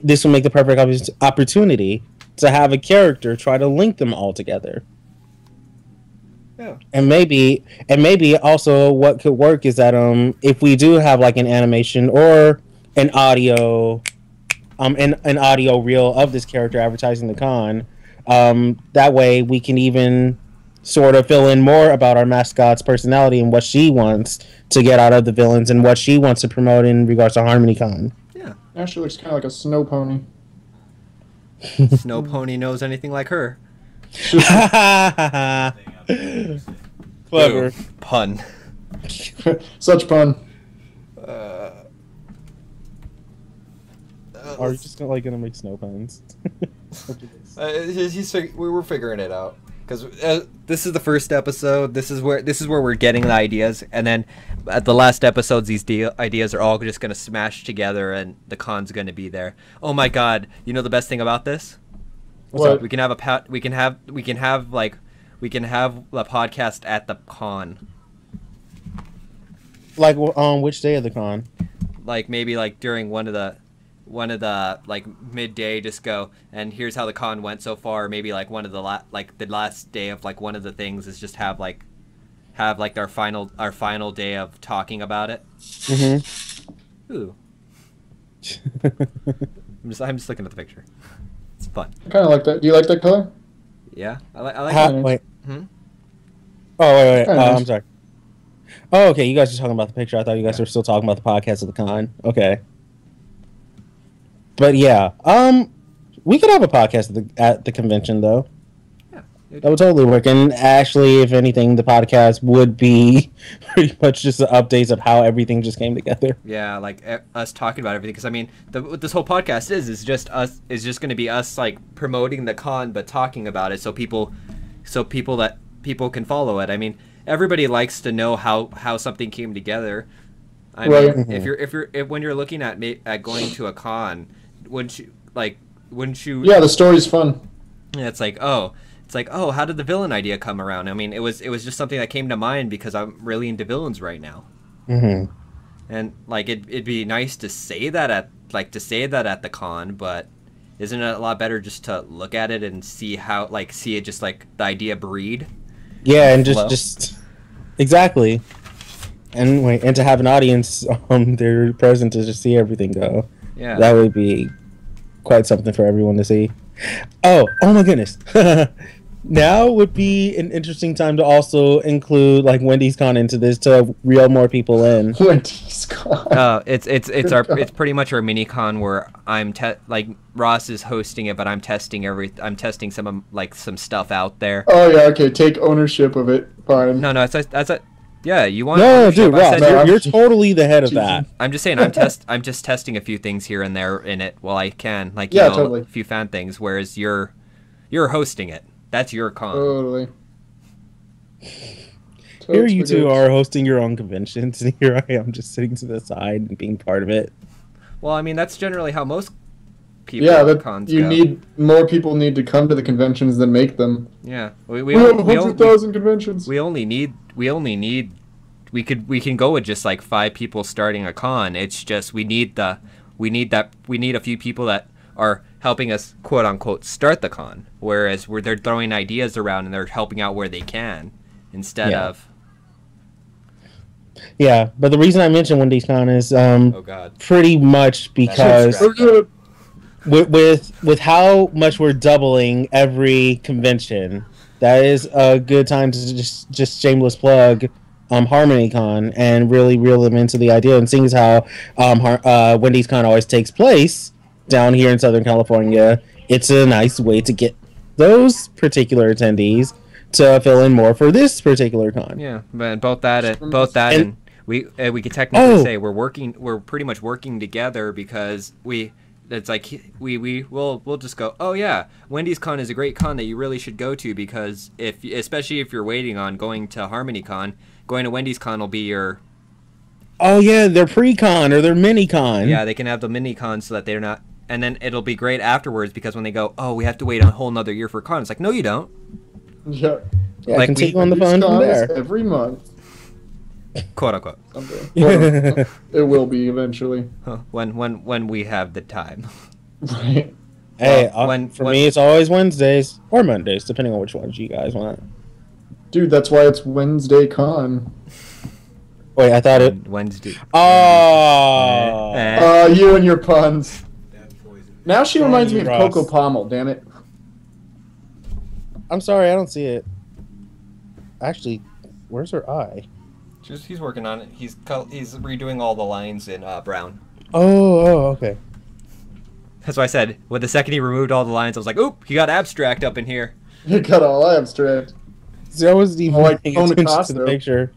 this will make the perfect opportunity to have a character try to link them all together. Yeah. And maybe also what could work is that if we do have like an animation or an audio an audio reel of this character advertising the con, that way we can even sort of fill in more about our mascot's personality and what she wants to get out of the villains and what she wants to promote in regards to HarmonyCon. Yeah. Actually looks kind of like a snow pony. No pony knows anything like her. Clever. Boom. Pun. Such pun. Are you just gonna make snow puns? We were figuring it out because this is the first episode. This is where we're getting the ideas, and then at the last episodes, these ideas are all just gonna smash together, and the con's gonna be there. Oh my god! You know the best thing about this? What? We can have a we can have the podcast at the con. Like on which day of the con? Like maybe like during one of the like midday, just go and here's how the con went so far. Maybe like one of the the last day of like one of the things is just have like our final day of talking about it. Mm-hmm. Ooh. I'm just looking at the picture. It's fun. I kind of like that. Do you like that color? Yeah, I like it. Wait. Hmm? Oh wait. Kinda nice. I'm sorry. Oh, okay. You guys are talking about the picture. I thought you guys were still talking about the podcast of the con. Okay. But yeah, we could have a podcast at the convention though. Yeah, That would totally work. And actually, if anything, the podcast would be pretty much just the updates of how everything just came together. yeah, like us talking about everything. Because I mean, what this whole podcast is just us. Is just going to be us like promoting the con, but talking about it, so people can follow it. I mean, everybody likes to know how something came together. I Right. mean, if when you're looking at going to a con, wouldn't you? Yeah, the story's fun. Yeah, it's like, oh, how did the villain idea come around? I mean, it was just something that came to mind because I'm really into villains right now. Mm-hmm. And like it'd be nice to say that at the con, but isn't it a lot better just to look at it and see it just like the idea breed? Yeah, and Flow? just exactly. And to have an audience there present to just see everything go. Yeah. That would be quite something for everyone to see. Oh my goodness. Now would be an interesting time to also include like Wendy's Con into this to reel more people in. Wendy's Con. It's pretty much our mini con where like Ross is hosting it, but I'm testing some stuff out there. Oh yeah, okay. Take ownership of it. Fine. No, that's a yeah. You want No, ownership, dude, I Ross, said- you're totally the head of that. I'm just saying I'm just testing a few things here and there in it while I can, like Yeah, totally. a few fan things. Whereas you're hosting it. That's your con. Totally. Here you two are hosting your own conventions, and here I am just sitting to the side and being part of it. Well, I mean that's generally how most people Yeah, cons you go. need more people need to come to the conventions than make them. Yeah, We have 100,000 conventions. we can go with just like 5 people starting a con. It's just we need a few people that are helping us quote unquote start the con, whereas where they're throwing ideas around and they're helping out where they can instead of Yeah, but the reason I mentioned Wendy's Con is oh god. pretty much because We're good. with how much we're doubling every convention, that is a good time to just shameless plug HarmonyCon and really reel them into the idea. And seeing as how Wendy's Con always takes place down here in Southern California, it's a nice way to get those particular attendees to fill in more for this particular con. Yeah, but both that and we could technically say we're pretty much working together because we'll just go, oh yeah, Wendy's Con is a great con that you really should go to, because especially if you're waiting on going to HarmonyCon, going to Wendy's Con will be your Oh yeah, their pre-con or their mini-con. yeah, they can have the mini con so that they're not, and then it'll be great afterwards because when they go, oh, we have to wait a whole nother year for con, it's like, no you don't. Yeah. Yeah, like continue we- on the phone from Wendy's Con is there. every month. Quote unquote. Someday. It will be eventually. Huh. When we have the time. Right. Hey, Well, for me it's always Wednesdays or Mondays, depending on which ones you guys want. Dude, that's why it's Wednesday Con. Wait, I thought it. Wednesday. Oh. You and your puns. That poison. Now she reminds me of Ross. Coco Pommel, damn it. I'm sorry, I don't see it. Actually, where's her eye? He's working on it. He's redoing all the lines in brown. Oh, okay. That's why I said, when the second he removed all the lines, I was like, oop, he got abstract up in here. You got all abstract. See, I wasn't even like paying Kona attention to Costa. the picture.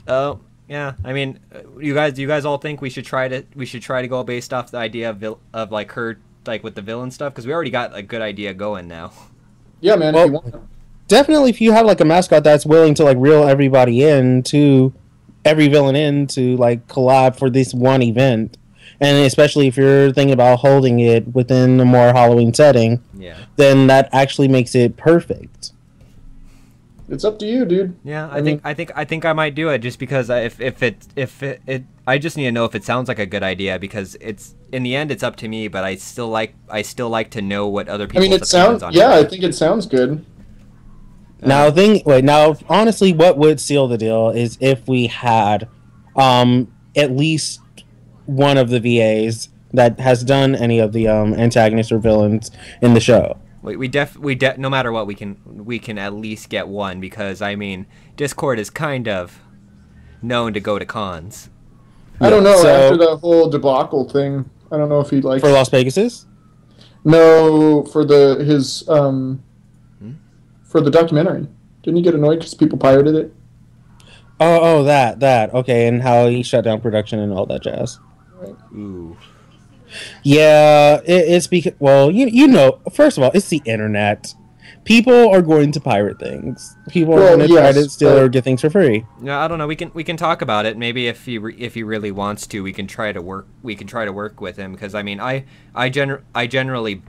Oh, yeah. I mean, you guys all think we should try to go based off the idea of like her, like with the villain stuff? Because we already got a good idea going now. Yeah, man, Well, if you want. Definitely, if you have like a mascot that's willing to like reel everybody in to every villain in to like collab for this one event, and especially if you're thinking about holding it within a more Halloween setting, Yeah. then that actually makes it perfect. It's up to you, dude. Yeah, I think I might do it just because if it I just need to know if it sounds like a good idea, because it's in the end it's up to me, but I still like to know what other I people's mean, it opinions sounds. on Yeah, it. I think it sounds good. Now, honestly, what would seal the deal is if we had at least one of the VAs that has done any of the antagonists or villains in the show. We no matter what, we can at least get one, because I mean, Discord is kind of known to go to cons. I don't know. So- After the whole debacle thing, I don't know if he'd like. For Las Vegas's? No, for his for the documentary. Didn't he get annoyed because people pirated it? Oh, that. Okay, and how he shut down production and all that jazz. Ooh. Yeah, it's because, well, you know, first of all, it's the internet. People are going to pirate things. People are Well, going to try yes, to steal but- or get things for free. No, I don't know. We can talk about it. Maybe if he really wants to, we can try to work with him, because I mean, I generally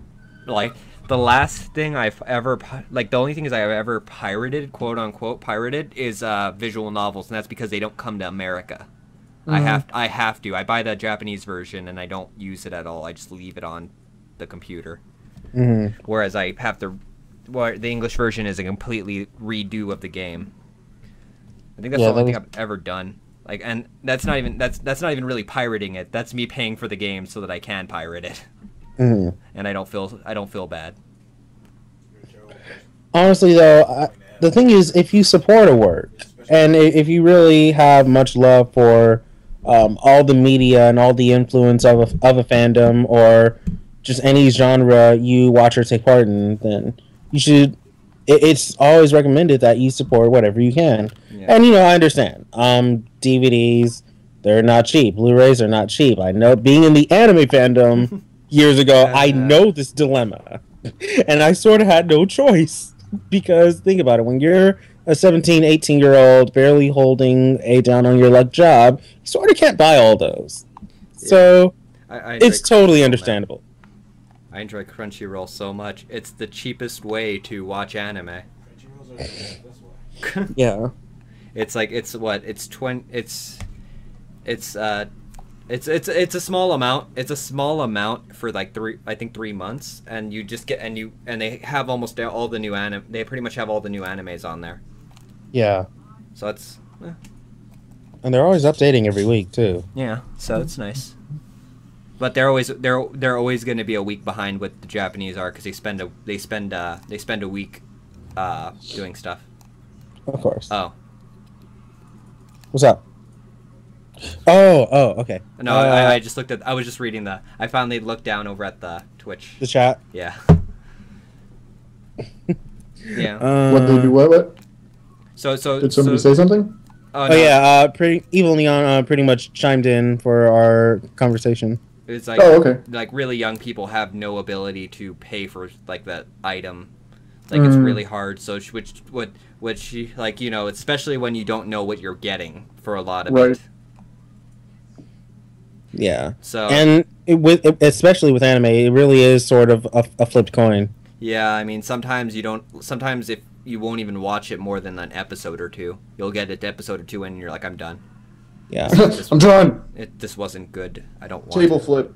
like the last thing I've ever the only thing I've ever pirated, quote unquote pirated, is visual novels, and that's because they don't come to America. Mm-hmm. I have to. I buy the Japanese version and I don't use it at all. I just leave it on the computer. Mm-hmm. Whereas I have the English version is a completely redo of the game. I think that's the only thing I've ever done. Like, and that's not even really pirating it. That's me paying for the game so that I can pirate it. Mm-hmm. And I don't feel bad. Honestly, though, the thing is, if you support a work, and if you really have much love for all the media and all the influence of a fandom, or just any genre you watch or take part in, then you should. It's always recommended that you support whatever you can. Yeah. And I understand. DVDs, they're not cheap. Blu-rays are not cheap. I know, being in the anime fandom years ago, I know this dilemma, and I sort of had no choice, because think about it: when you're a 17, 18-year-old barely holding a down on your luck job, you sort of can't buy all those. Yeah. So it's totally understandable. I enjoy Crunchyroll so much. It's the cheapest way to watch anime. Yeah. It's like it's a small amount. It's a small amount for like 3 months, and you just get and they have almost all the new anime. They pretty much have all the new animes on there. Yeah. So it's. And they're always updating every week too. Yeah, so it's nice. But they're always going to be a week behind what the Japanese are, because they spend a week doing stuff. Of course. Oh. What's up? Oh, okay. No, I just looked at. I was just reading I finally looked down over at the Twitch. The chat. Yeah. Yeah. What they do? What? So did somebody say something? Oh, no. Yeah. Evil Neon pretty much chimed in for our conversation. It's like, okay. Like really young people have no ability to pay for like that item. Like it's really hard. So which like especially when you don't know what you're getting for a lot of it. Yeah. So especially with anime, it really is sort of a flipped coin. Yeah, I mean sometimes if you won't even watch it more than an episode or two, you'll get it to episode or two and you're like, I'm done. Yeah. I'm done. This wasn't good. I don't want Table it. flip.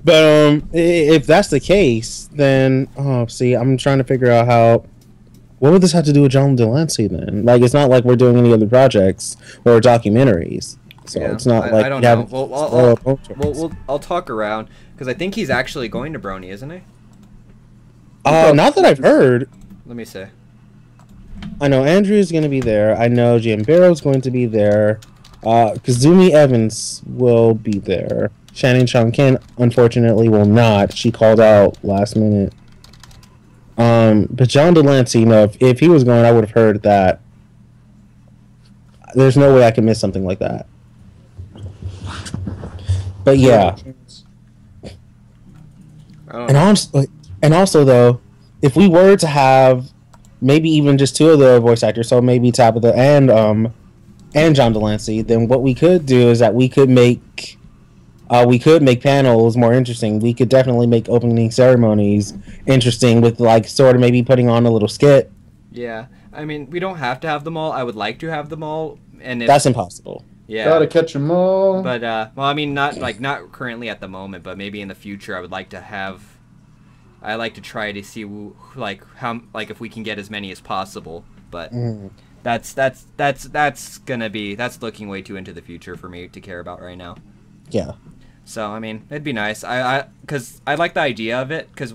But if that's the case, then see, I'm trying to figure out how. What would this have to do with John Delancey then? Like, it's not like we're doing any other projects or documentaries, so Yeah, it's not like I don't we know. haven't. I'll talk around because I think he's actually going to Brony, isn't he? Not that I've heard. Let me see. I know Andrew's going to be there. I know Giambero's going to be there. Kazumi Evans will be there. Shannon Chongkin, unfortunately, will not. She called out last minute. But John Delancey, no, if he was going, I would have heard that. There's no way I could miss something like that. But yeah. And also, though, if we were to have maybe even just two of the voice actors, so maybe Tabitha and John Delancey, then what we could do is that we could make panels more interesting. We could definitely make opening ceremonies interesting with like sort of maybe putting on a little skit. Yeah, I mean, we don't have to have them all. I would like to have them all, and that's impossible. Yeah, gotta catch them all. But well, I mean, not currently at the moment, but maybe in the future, I would like to have. I like to try to see how if we can get as many as possible, but that's looking way too into the future for me to care about right now. Yeah. So I mean, it'd be nice. Because I like the idea of it. Because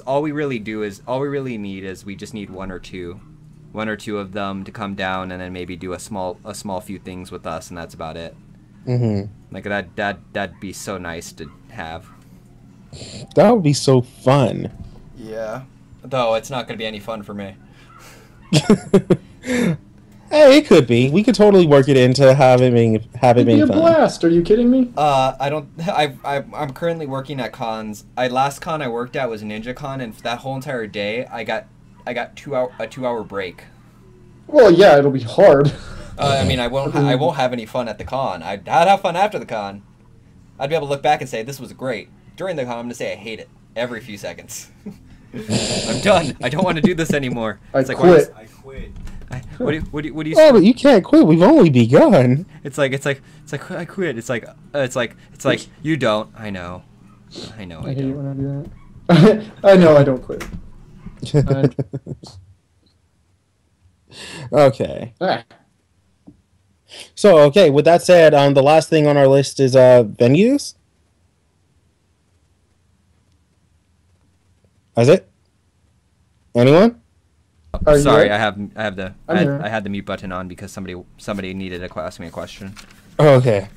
all we really need is we just need one or two of them to come down and then maybe do a small few things with us, and that's about it. Like that'd be so nice to have. That would be so fun. Yeah. Though it's not gonna be any fun for me. Hey, it could be. We could totally work it into have it being fun. It'd be a blast. Are you kidding me? I'm currently working at cons. Last con I worked at was NinjaCon, and for that whole entire day I got a 2-hour break. Well, yeah, it'll be hard. I mean, I won't have any fun at the con. I'd have fun after the con. I'd be able to look back and say this was great. During the con, I'm gonna say I hate it every few seconds. I'm done. I don't want to do this anymore. I quit. I quit. What do you? Oh, but you can't quit. We've only begun. It's like I quit. It's like you don't. I know. I hate don't. when I do that. I know I don't quit. Okay. Ah. So, okay, with that said, the last thing on our list is venues. Is it? Anyone? Sorry, I had the mute button on because somebody needed to ask me a question. Oh, okay.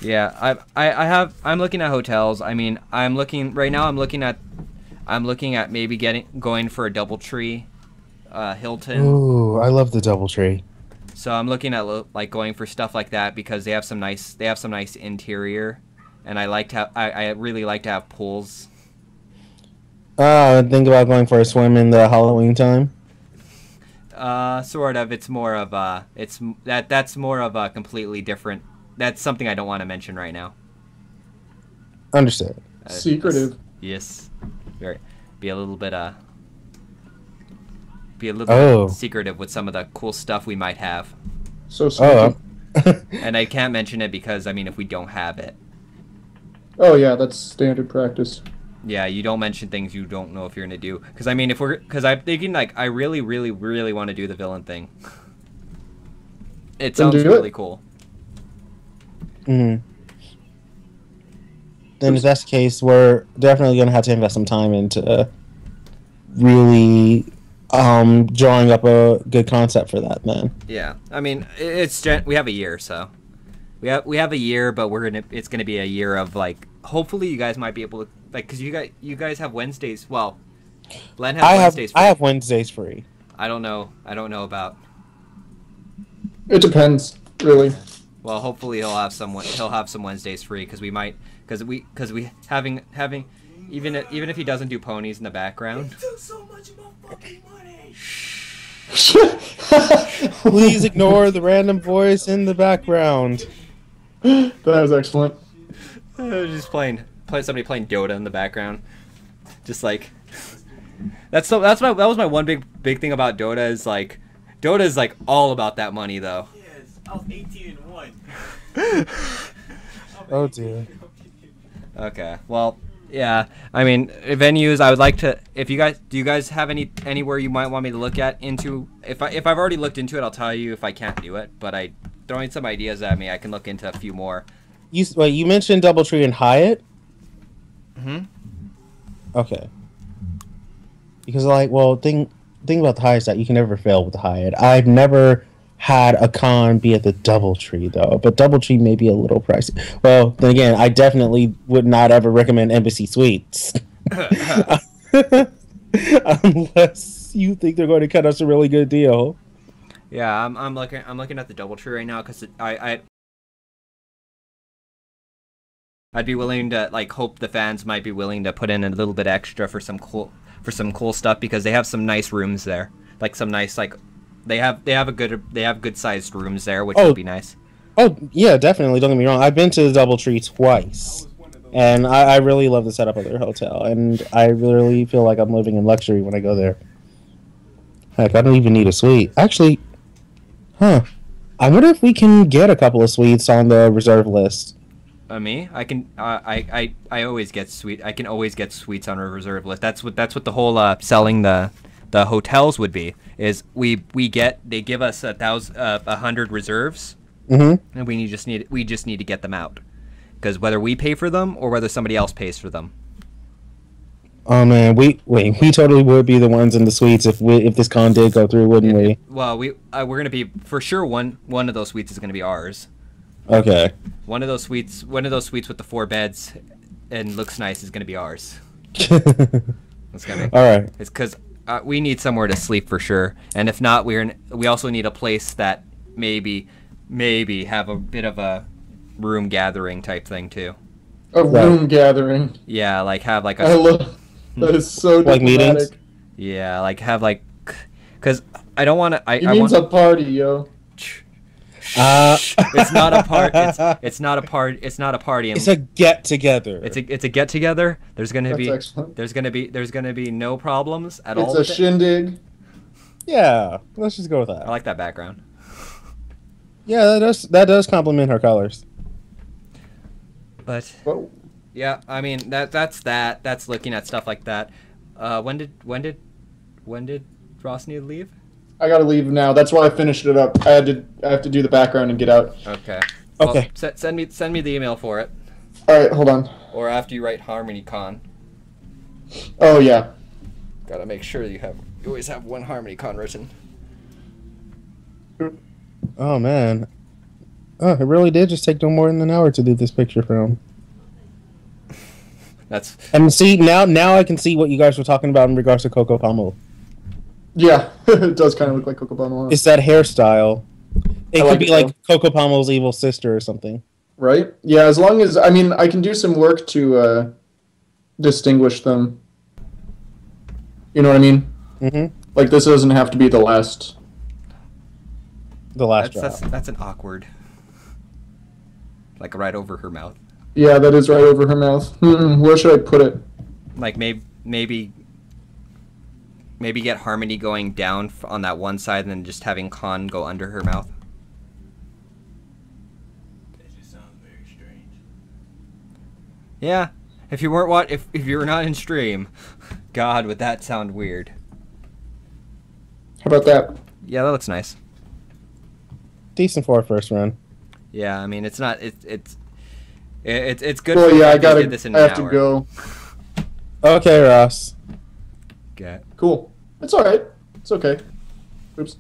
Yeah, I'm looking at hotels. I mean, I'm looking at maybe going for a DoubleTree, Hilton. Ooh, I love the DoubleTree. So I'm looking at like going for stuff like that because they have some nice interior, and I really like to have pools. Think about going for a swim in the Halloween time. Sort of. It's more of that's more of a completely different. That's something I don't want to mention right now. Understood. Secretive. Yes. Be a little bit bit secretive with some of the cool stuff we might have. So sneaky. And I can't mention it because I mean if we don't have it. Oh yeah, that's standard practice. Yeah, you don't mention things you don't know if you're gonna do. Because I mean, because I'm thinking like I really, really, really want to do the villain thing. It sounds really cool. Then if that's the case, we're definitely gonna have to invest some time into really drawing up a good concept for that. Then. Yeah, I mean, we have a year, so we have a year, but it's gonna be a year of like. Hopefully, you guys might be able to like because you guys have Wednesdays. Well, Len has Wednesdays. Free. I have Wednesdays free. I don't know about. It depends, really. Well, hopefully he'll have some Wednesdays free because we having even if he doesn't do ponies in the background. It took so much of my fucking money. Please ignore the random voice in the background. That was excellent. Just somebody playing Dota in the background, just like that was my one big thing about Dota is like all about that money though. Yes, I was 18-1. Oh dear. Okay. Well, yeah. I mean, venues. I would like to. If you guys, do you guys have anywhere you might want me to look at into? If I've already looked into it, I'll tell you if I can't do it. But throwing some ideas at me, I can look into a few more. You mentioned DoubleTree and Hyatt. Okay. Because thing about the Hyatt is that you can never fail with the Hyatt. I've never had a con be at the DoubleTree though, but DoubleTree may be a little pricey. Well, then again, I definitely would not ever recommend Embassy Suites. Unless you think they're going to cut us a really good deal. Yeah, I'm looking at the DoubleTree right now because I'd be willing to hope the fans might be willing to put in a little bit extra for some cool stuff because they have some nice rooms there, some nice they have good sized rooms there, which would be nice. Oh yeah, definitely. Don't get me wrong. I've been to the DoubleTree twice, and I really love the setup of their hotel, and I really feel like I'm living in luxury when I go there. Heck, I don't even need a suite. Actually, I wonder if we can get a couple of suites on the reserve list. Me? I can. I always get suite. I can always get suites on a reserve list. That's what the whole selling the hotels would be. Is they give us 100 reserves, and we just need to get them out, because whether we pay for them or whether somebody else pays for them. Oh man, we totally would be the ones in the suites if this con did go through, wouldn't we? Well, we're gonna be for sure. One of those suites is gonna be ours. Okay. One of those suites with the 4 beds and looks nice is gonna be ours. It's gonna. All right. It's because we need somewhere to sleep for sure, and if not, we also need a place that maybe have a bit of a room gathering type thing too. A room gathering. Yeah, have a. I love that is so like diplomatic. Meetings. Yeah, have because I don't want to. He means a party, yo. It's not a party. It's not a party. It's not a party. It's a get together. It's a get together. There's gonna be no problems at all. It's a shindig. Yeah, let's just go with that. I like that background. Yeah, that does complement her colors. But Whoa. yeah, I mean that's looking at stuff like that. When did Ross need to leave? I gotta leave now. That's why I finished it up. I have to do the background and get out. Okay. Okay. Well, send me the email for it. All right, hold on. Or after you write HarmonyCon. Oh yeah. Gotta make sure you always have one HarmonyCon written. Oh man. Oh, it really did just take no more than an hour to do this picture film. And see now I can see what you guys were talking about in regards to Coco Pommel. Yeah, it does kind of look like Coco Pommel. It's that hairstyle. It could be like though. Coco Pommel's evil sister or something. Right? Yeah, as long as I can do some work to distinguish them. You know what I mean? Mm-hmm. Like this doesn't have to be the last. That's an awkward. Right over her mouth. Yeah, that is right over her mouth. Where should I put it? Maybe get Harmony going down on that one side and then just having Con go under her mouth. That just sounds very strange. Yeah, if you were not in stream, God, would that sound weird. How about that? Yeah, that looks nice. Decent for a first run. Yeah, I mean it's not it's good. Well, yeah, I have to go. Okay, Ross. Okay. Cool. It's all right. It's okay. Oops.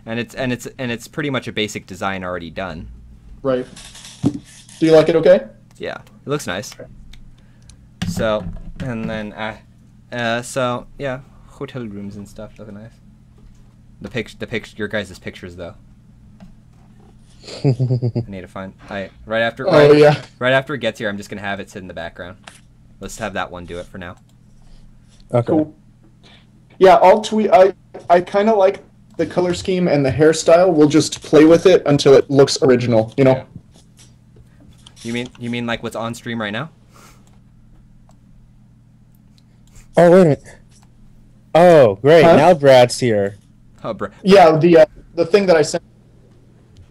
And it's pretty much a basic design already done. Right. Do you like it? Okay. Yeah, it looks nice. So, and then so yeah, hotel rooms and stuff look nice. Your guys' pictures though. I need to find. Right after it gets here, I'm just gonna have it sit in the background. Let's have that one do it for now. Okay. Cool. Yeah, I'll tweet. I kind of like the color scheme and the hairstyle. We'll just play with it until it looks original. You know. Yeah. You mean like what's on stream right now? Oh wait a minute. Oh great! Huh? Now Brad's here. Oh, Brad. Yeah, the thing that I sent.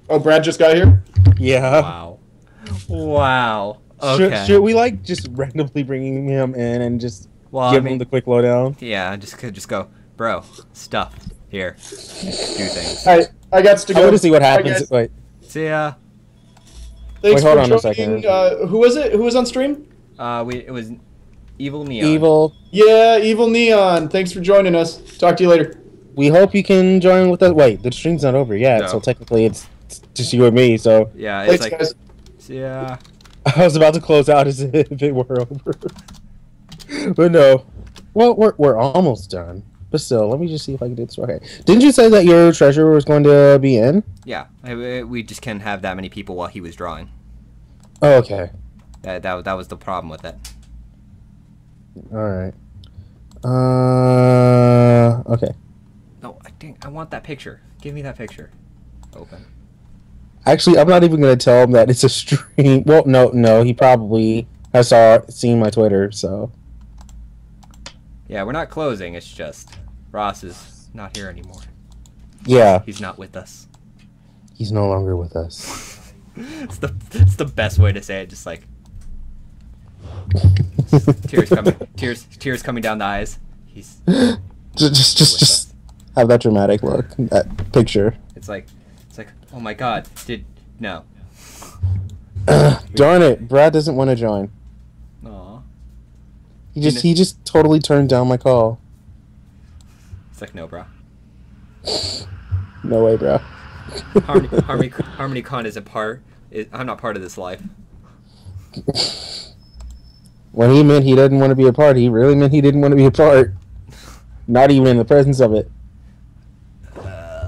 Oh, Brad just got here. Yeah. Wow. Okay. Should we like just randomly bringing him in and just Well, give him the quick lowdown? Yeah, just go, bro. Stuff here. Do things. All right, I got to I'm go. going to see what Bye, happens. guys. Wait. See ya. Thanks Wait, hold for on a joining. second. Who was it? Who was on stream? It was Evil Neon. Evil. Yeah, Evil Neon. Thanks for joining us. Talk to you later. We hope you can join with us. Wait, the stream's not over yet, No. so technically it's just you and me. So Yeah, it's Thanks, like. guys. See ya. I was about to close out as if it were over, but no. Well, we're almost done. But still, let me just see if I can do this. Okay. Didn't you say that your treasurer was going to be in? Yeah, we just can't have that many people while he was drawing. Oh, okay. That was the problem with it. All right. Okay. No, I want that picture. Give me that picture. Open. Actually, I'm not even gonna tell him that it's a stream. Well, no. He probably has seen my Twitter, so. Yeah, we're not closing. It's just Ross is not here anymore. Yeah, He's not with us. he's no longer with us. It's the best way to say it. Just like tears coming down the eyes. He's Just have that dramatic look, that picture. it's like oh my god, no. Darn it, Brad doesn't want to join. Aw. He just totally turned down my call. It's like no, bro. No way, bro. HarmonyCon isn't I'm not part of this life. When he meant he didn't want to be a part, he really meant he didn't want to be a part. Not even in the presence of it.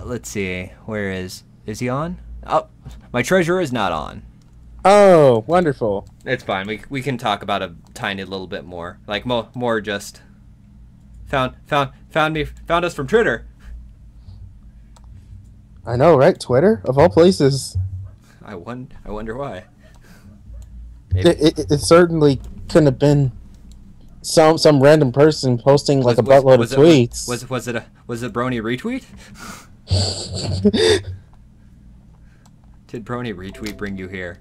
Let's see. Where is he on? Oh, my treasurer is not on. Oh, wonderful. It's fine. We can talk about a tiny little bit more. Like more just found us from Twitter. I know, right? Twitter, of all places. I wonder why. It certainly couldn't have been some random person posting like a buttload of tweets. Was it Brony retweet? Did Brony retweet bring you here?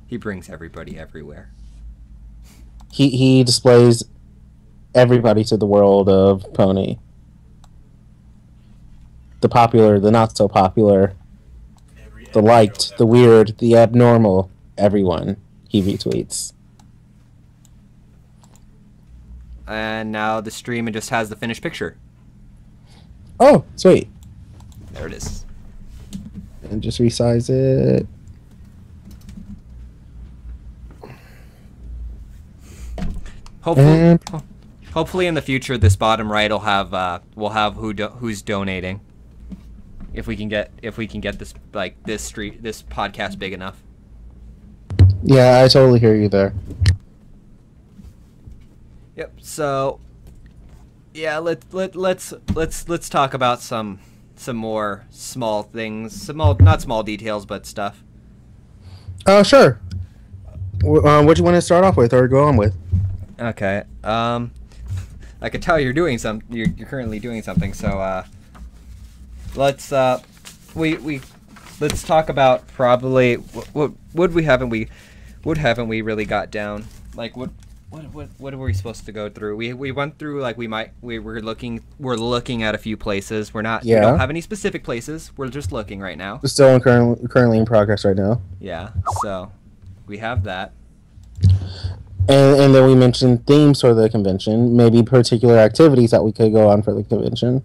He brings everybody everywhere. He displays everybody to the world of Pony. The popular, the not so popular, the liked, the weird, the abnormal, everyone he retweets. And now the stream it just has the finished picture. Oh, sweet. There it is. And just resize it. Hopefully in the future this bottom right will have who's donating. If we can get this this podcast big enough. Yeah, I totally hear you there. Yep. So yeah, let's talk about some more small things, not small details, but stuff. Sure. What do you want to start off with or go on with? Okay. I could tell you're doing you're currently doing something. So let's let's talk about probably what haven't we really got down, like what are we supposed to go through? We went through like we're looking at a few places. We don't have any specific places. We're just looking right now. It's still currently in progress right now. Yeah. So we have that. And then we mentioned themes for the convention, maybe particular activities that we could go on for the convention.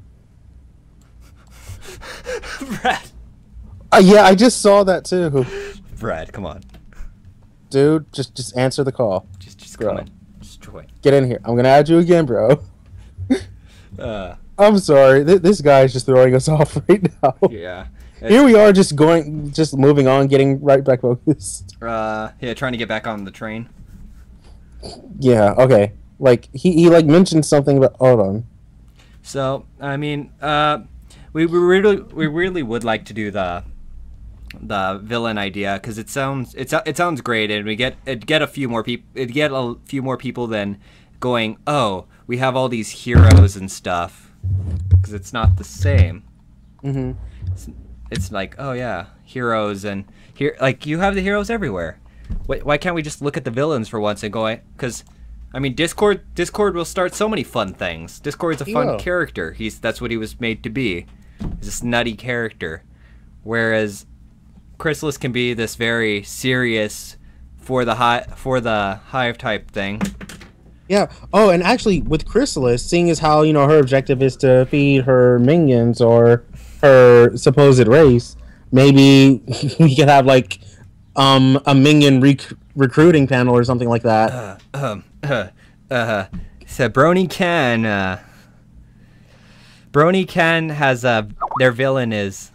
Brad. Yeah, I just saw that too. Brad, come on. Dude, just answer the call. Just bro. come in. Just join. Get in here. I'm gonna add you again, bro. I'm sorry. This guy's just throwing us off right now. Yeah. Here we are, just moving on, getting right back focused. Yeah, trying to get back on the train. Yeah. Okay. Like he like mentioned something about. Hold on. So I mean, we really would like to do the villain idea because it sounds great, and it'd get a few more people than going, oh, we have all these heroes and stuff, because it's not the same. Mhm. It's like, oh yeah, heroes, and here like you have the heroes everywhere. why can't we just look at the villains for once and go? Because, I mean, Discord will start so many fun things. Discord's a fun character. That's what he was made to be. He's this nutty character, whereas Chrysalis can be this very serious for the hive type thing. Yeah. Oh, and actually, with Chrysalis, seeing as how her objective is to feed her minions or her supposed race, maybe we could have like a minion recruiting panel or something like that. So BronyCon has their villain is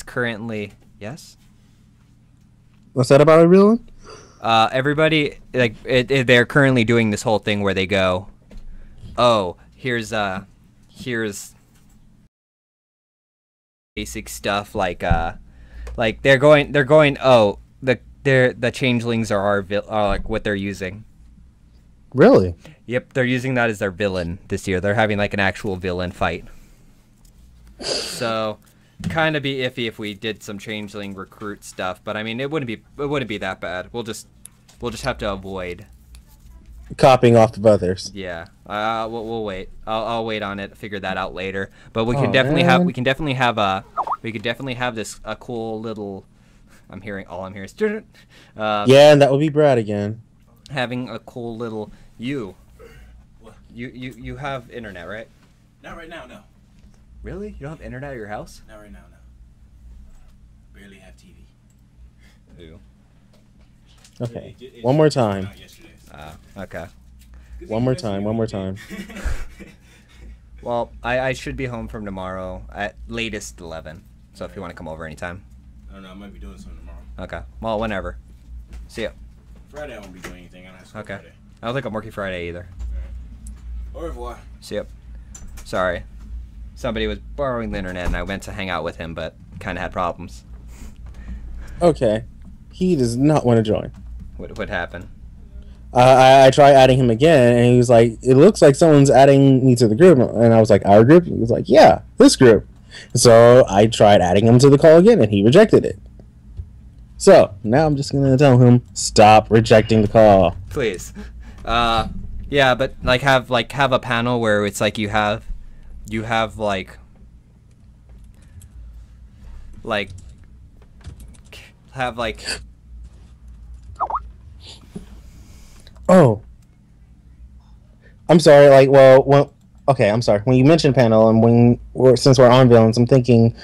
currently yes. What's that about a villain? Everybody they're currently doing this whole thing where they go, oh, here's basic stuff like they're going oh the changelings are like what they're using. Really? Yep, they're using that as their villain this year. They're having like an actual villain fight. So kind of be iffy if we did some changeling recruit stuff, but I mean it wouldn't be that bad. We'll just have to avoid copying off of others. Yeah. We'll wait. I'll wait on it. Figure that out later. But we can definitely have this a cool little. I'm hearing is. Yeah, and that would be Brad again. Having a cool little you. What? You have internet, right? Not right now, no. Really? You don't have internet at your house? Not right now, no. Barely have TV. Ew. Okay. One more time. Okay. One more time. Well, I should be home from tomorrow at latest 11. So if you want to come over anytime. I don't know. I might be doing something tomorrow. Okay. Well, whenever. See ya. Friday I won't be doing anything. I don't have school Okay. Friday. I don't think I'm working Friday either. All right. Au revoir. See ya. Sorry. Somebody was borrowing the internet and I went to hang out with him, but kind of had problems. Okay. He does not want to join. What happened? I tried adding him again, and he was like, it looks like someone's adding me to the group. And I was like, our group? He was like, yeah, this group. So I tried adding him to the call again, and he rejected it. So now I'm just going to tell him, stop rejecting the call. Please. Yeah, but have a panel where it's like you have Oh, I'm sorry. Okay, I'm sorry. When you mentioned panel, and since we're on villains, I'm thinking,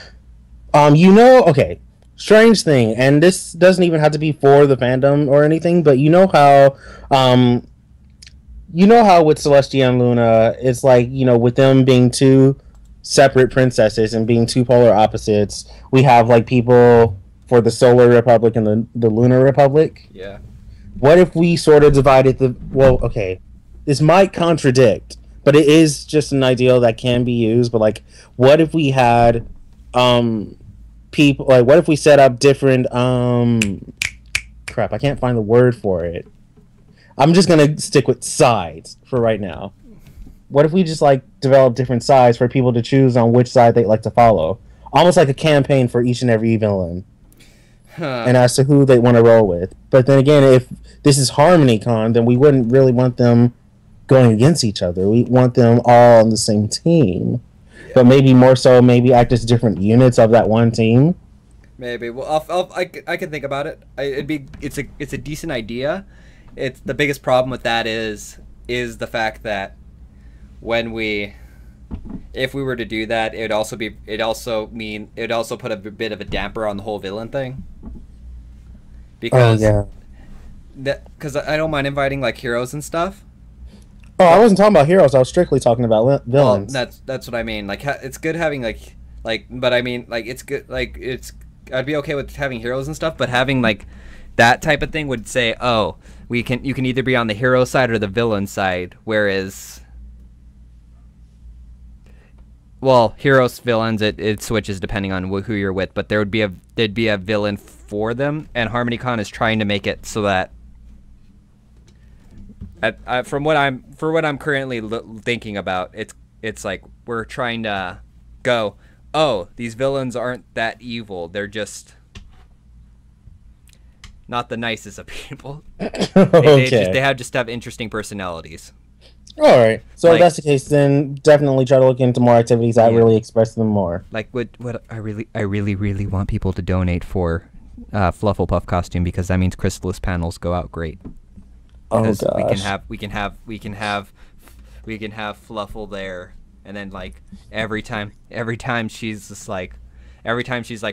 okay, strange thing, and this doesn't even have to be for the fandom or anything, but you know how with Celestia and Luna, it's like, with them being two separate princesses and being two polar opposites, we have like people for the Solar Republic and the Lunar Republic. Yeah. What if we sort of divided this might contradict, but it is just an ideal that can be used. But what if we had people, what if we set up different crap, I can't find the word for it. I'm just gonna stick with sides for right now. What if we just develop different sides for people to choose on which side they'd like to follow, almost like a campaign for each and every villain. And as to who they want to roll with. But then again, if this is HarmonyCon, then we wouldn't really want them going against each other. We want them all on the same team. Yeah. But maybe more so, maybe act as different units of that one team. Maybe. Well, I can think about it. It's a decent idea. It's the biggest problem with that is the fact that if we were to do that, it'd also put a bit of a damper on the whole villain thing. Because I don't mind inviting heroes and stuff. Oh, I wasn't talking about heroes. I was strictly talking about villains. Well, that's what I mean. It's good having but I mean it's good. I'd be okay with having heroes and stuff, but having that type of thing would say, oh, you can either be on the hero side or the villain side, whereas. Well, heroes, villains, it switches depending on who you're with, but there'd be a villain for them, and HarmonyCon is trying to make it so that, for what I'm currently thinking about, it's like we're trying to go, oh, these villains aren't that evil. They're just not the nicest of people. Okay. They just have interesting personalities. All right. So Like- if that's the case, then definitely try to look into more activities that Yeah. really express them more. Like what I really want people to donate for Flufflepuff costume, because that means Chrysalis panels go out great. Oh Because gosh. we can have Fluffle there, and then like every time she's just like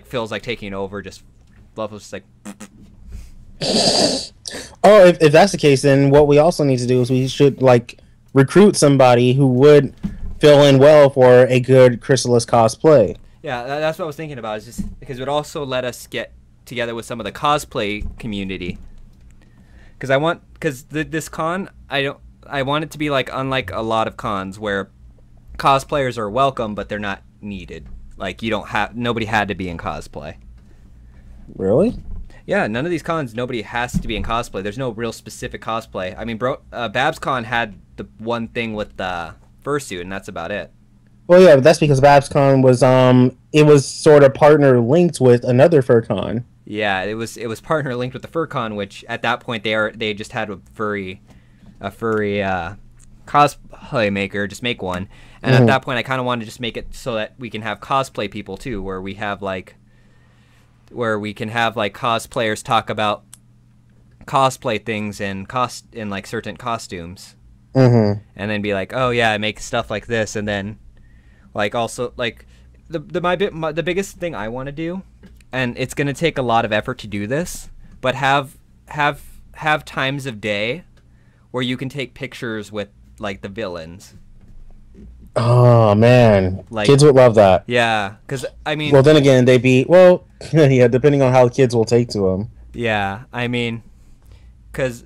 feels like taking over, just Fluffle's just like Oh, if that's the case, then what we also need to do is we should like recruit somebody who would fill in well for a good Chrysalis cosplay. yeah, that's what I was thinking about. Is just because it would also let us get together with some of the cosplay community. Because this con, I want it to be like unlike a lot of cons where cosplayers are welcome but they're not needed. Like nobody had to be in cosplay. Really? Yeah, none of these cons, nobody has to be in cosplay. There's no real specific cosplay. I mean, BabsCon had the one thing with the fursuit, and that's about it. Well, yeah, but that's because BabsCon was it was sort of partner linked with another FurCon. Yeah, it was partner linked with the FurCon, which at that point they just had a furry cosplay maker just make one, and at that point I kind of wanted to just make it so that we can have cosplay people too, where we can have like cosplayers talk about cosplay things in like certain costumes, Mm-hmm. and then be like, oh yeah, I make stuff like this, and then like also like the biggest thing I want to do, and it's gonna take a lot of effort to do this, but have times of day where you can take pictures with like the villains. Oh man, Like- kids would love that. Yeah, because I mean, Well, then again, yeah, depending on how kids will take to them. yeah, I mean, because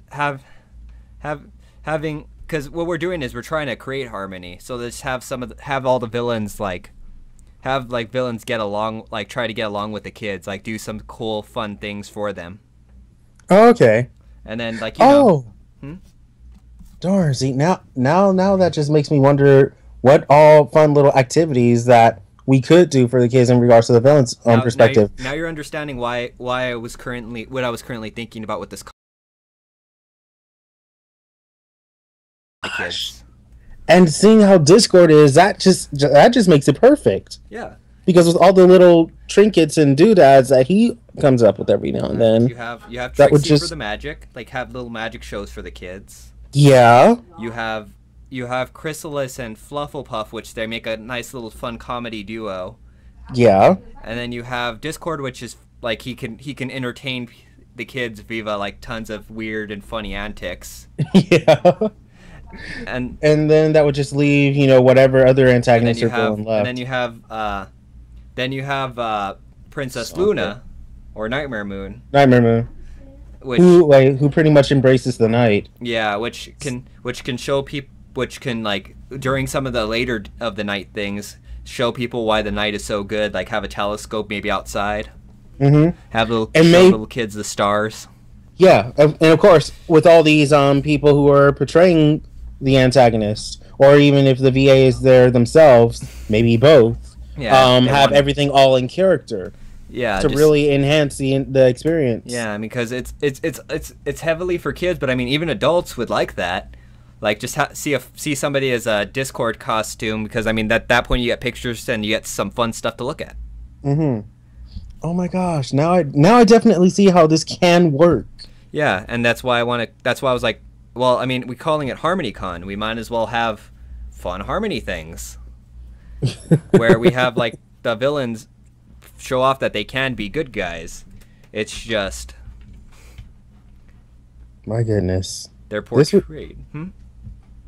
having because what we're doing is we're trying to create harmony. So let's have all the villains villains get along, like try to get along with the kids, like do some cool fun things for them, Oh, okay. and then like you know, Darn! See, now that just makes me wonder what all fun little activities that we could do for the kids in regards to the villains perspective. Now you're understanding why I was currently thinking about with this kids. And seeing how Discord is, that just makes it perfect. Yeah. Because with all the little trinkets and doodads that he comes up with every now and then. You have that would Trixie for just- the magic, like have little magic shows for the kids. Yeah. You have Chrysalis and Flufflepuff, which they make a nice little fun comedy duo. Yeah. And then you have Discord, which is like he can entertain the kids via like tons of weird and funny antics. Yeah. And And then that would just leave, whatever other then antagonists you are have feeling left. then you have Princess Luna or Nightmare Moon, Nightmare Moon, which who pretty much embraces the night. yeah, which can show people, which can like during some of the later of the night things show people why the night is so good, like have a telescope maybe outside, Mm-hmm. have show And little kids the stars. Yeah, and of course, with all these people who are portraying the antagonist, or even if the VA is there themselves, maybe both, Yeah, they have want- everything all in character Yeah, to just- really enhance the experience. Yeah, I mean, because it's heavily for kids, but I mean, even adults would like that. Like, just see somebody as a Discord costume, because I mean, at that point you get pictures and you get some fun stuff to look at. Mm-hmm. Oh my gosh! Now I definitely see how this can work. Yeah, and that's why I was like, well, I mean, we're calling it HarmonyCon. We might as well have fun harmony things, where we have like the villains show off that they can be good guys. It's just My goodness. they're This would- portrayed.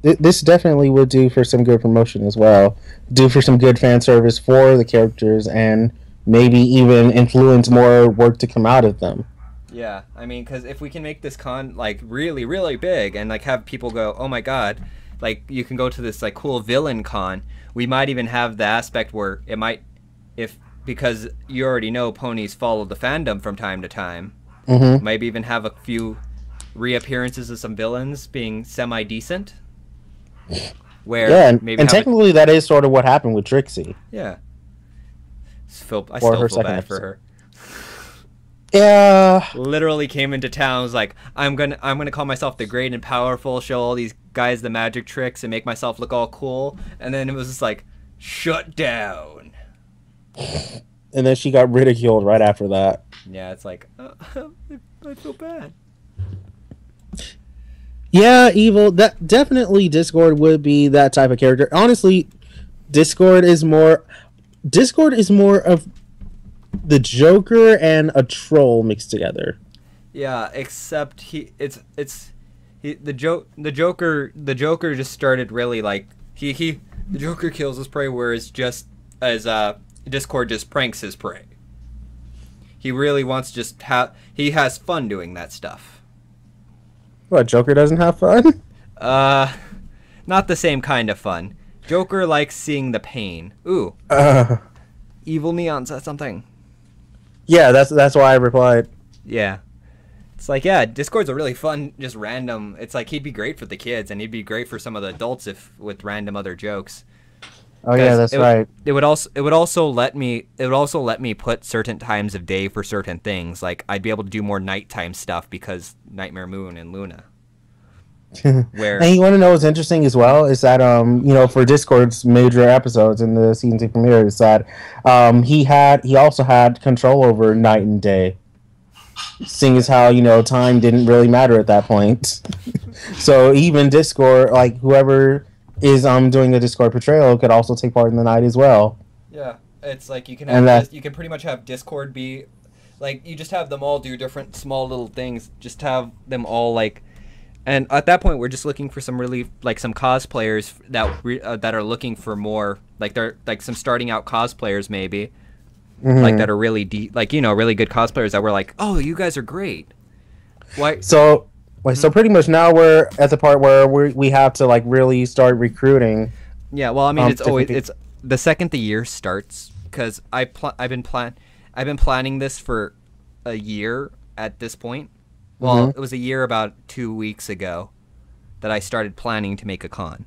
This definitely would do for some good promotion as well. Do for some good fan service for the characters, and maybe even influence more work to come out of them. Yeah, I mean, because if we can make this con like really, really big and like have people go, oh my god, like you can go to this like cool villain con. We might even have the aspect where it might, because you already know ponies follow the fandom from time to time. Mm-hmm. Maybe even have a few reappearances of some villains being semi-decent. Where Yeah, and maybe have technically that is sort of what happened with Trixie. yeah, I for still her feel second bad for episode. her. Yeah. Literally came into town, was like, I'm gonna call myself the great and powerful, show all these guys the magic tricks and make myself look all cool, and then it was just like, shut down. And then she got ridiculed right after that. Yeah, it's like, I feel bad. Yeah, Evil. That definitely Discord would be that type of character. Honestly, Discord is more of the Joker and a troll mixed together. Yeah, except the Joker just started really like the Joker kills his prey, whereas just as Discord just pranks his prey. He really wants to just he has fun doing that stuff. What, Joker doesn't have fun? Not the same kind of fun. Joker likes seeing the pain. Ooh. Evil Neon said something. Yeah, that's why I replied. Yeah. It's like, yeah, Discord's a really fun, just random. It's like he'd be great for the kids, and he'd be great for some of the adults with random other jokes. Oh yeah, that's right. It would also let me put certain times of day for certain things. Like I'd be able to do more nighttime stuff because Nightmare Moon and Luna. Where And you want to know what's interesting as well is that for Discord's major episodes in the season 2 premiere is that he also had control over night and day, seeing as how time didn't really matter at that point. So even Discord, like whoever is doing the Discord portrayal, could also take part in the night as well. Yeah, it's like you can you can pretty much have Discord be like, you just have them all do different small little things. Just have them all like. And at that point, we're just looking for some really, like, some cosplayers that are looking for more, like, they're, like, some starting out cosplayers, maybe, like, that are really really good cosplayers that were like, oh, you guys are great. Why? So pretty much now we're at the part where we have to, like, really start recruiting. Yeah, well, I mean, it's the second the year starts, because I've been planning this for a year at this point. Well, it was a year about 2 weeks ago that I started planning to make a con,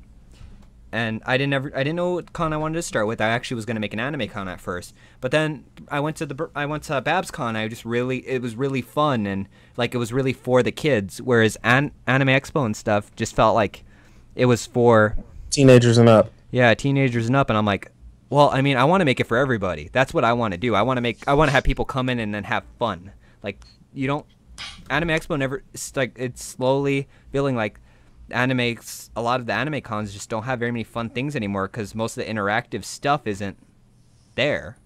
and I didn't know what con I wanted to start with. I actually was going to make an anime con at first, but then I went to Babs Con. It was really fun, and like it was really for the kids. Whereas Anime Expo and stuff just felt like it was for teenagers and up. Yeah, teenagers and up, and I'm like, well, I mean, I want to make it for everybody. That's what I want to do. I want to have people come in and then have fun. Like Anime Expo it's slowly feeling like a lot of the anime cons just don't have very many fun things anymore because most of the interactive stuff isn't there.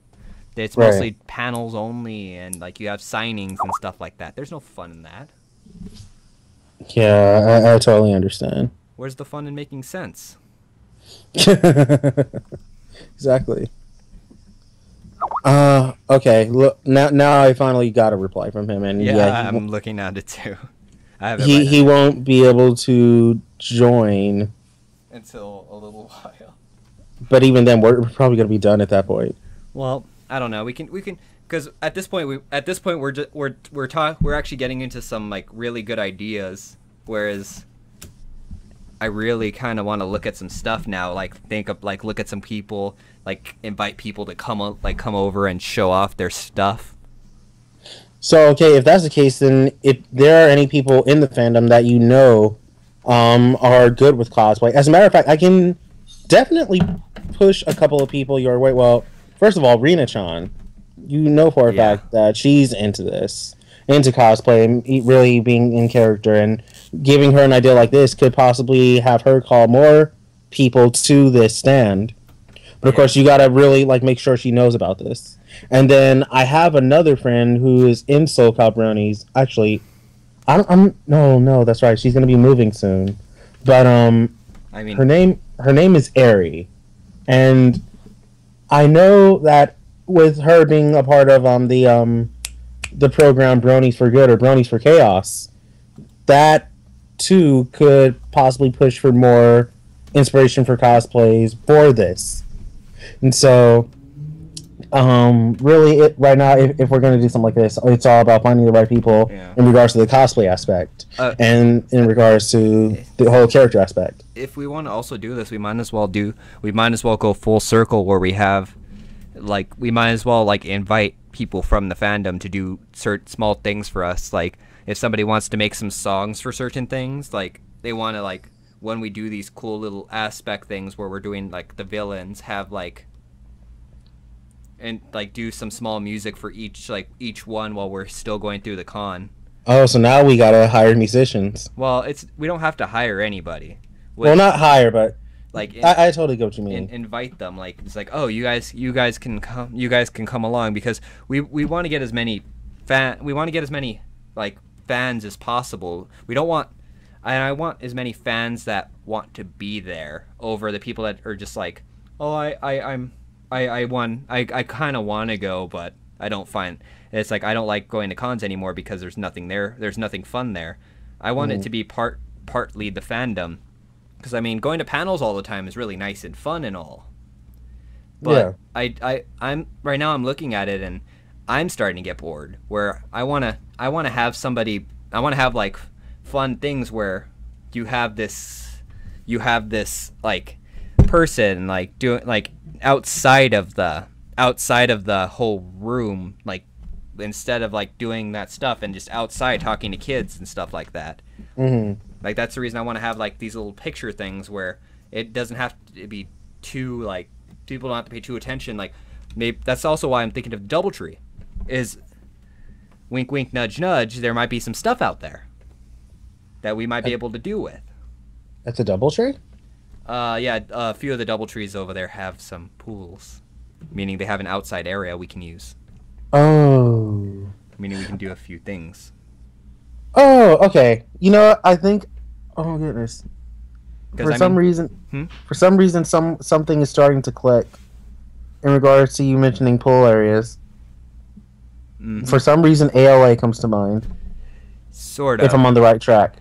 It's mostly panels only, and like you have signings and stuff like that. There's no fun in that. Yeah, I totally understand. Where's the fun in making sense? Exactly. Okay. Look, now I finally got a reply from him, and I'm looking at it too. I have it he won't be able to join until a little while. But even then, we're probably gonna be done at that point. Well, I don't know. We can because at this point we're actually getting into some like really good ideas, whereas I really kind of want to look at some stuff now, like look at some people, like invite people to come over and show off their stuff. So, okay, if that's the case, then if there are any people in the fandom that are good with cosplay, as a matter of fact, I can definitely push a couple of people your way. Well, first of all, Rina-chan, for a fact that she's into cosplay and really being in character, and giving her an idea like this could possibly have her call more people to this stand. But of course, you gotta really make sure she knows about this. And then I have another friend who is in Soul Calbroni's. Actually, no, that's right. She's gonna be moving soon. But I mean, her name is Eri, and I know that with her being a part of the program Bronies for Good or Bronies for Chaos, that too could possibly push for more inspiration for cosplays for this. And so, really, right now, if we're going to do something like this, it's all about finding the right people in regards to the cosplay aspect and in regards to the whole character aspect. If we want to also do this, we might as well go full circle where we have like we might as well like invite people from the fandom to do certain small things for us. Like if somebody wants to make some songs for certain things, like they want to like when we do these cool little aspect things where we're doing like the villains have like and like do some small music for each one while we're still going through the con. Oh, so now we gotta hire musicians. Well, we don't have to hire anybody. Well, not hire, but like I totally get what you mean. Invite them. Like it's like, oh, you guys can come along because we want to get as many like fans as possible. We don't want I want as many fans that want to be there over the people that are just like, oh, I kind of want to go, but I don't find it's like I don't like going to cons anymore because there's nothing there. There's nothing fun there. I want it to be partly the fandom, because I mean going to panels all the time is really nice and fun and all. But yeah. I'm right now I'm looking at it and I'm starting to get bored. Where I wanna have somebody. I wanna have like fun things where you have this like person like doing like outside of the whole room, like instead of like doing that stuff and just outside talking to kids and stuff like that. Like that's the reason I want to have like these little picture things where it doesn't have to be too like people don't have to pay too attention. Like maybe that's also why I'm thinking of DoubleTree is wink wink nudge nudge, there might be some stuff out there that we might be able to do with. That's a DoubleTree? Yeah, a few of the DoubleTrees over there have some pools, meaning they have an outside area we can use. Oh. Meaning we can do a few things. Oh, okay. You know what? I think. Oh goodness. For some reason, something is starting to click in regards to you mentioning pool areas. For some reason, ALA comes to mind. Sort of. If I'm on the right track.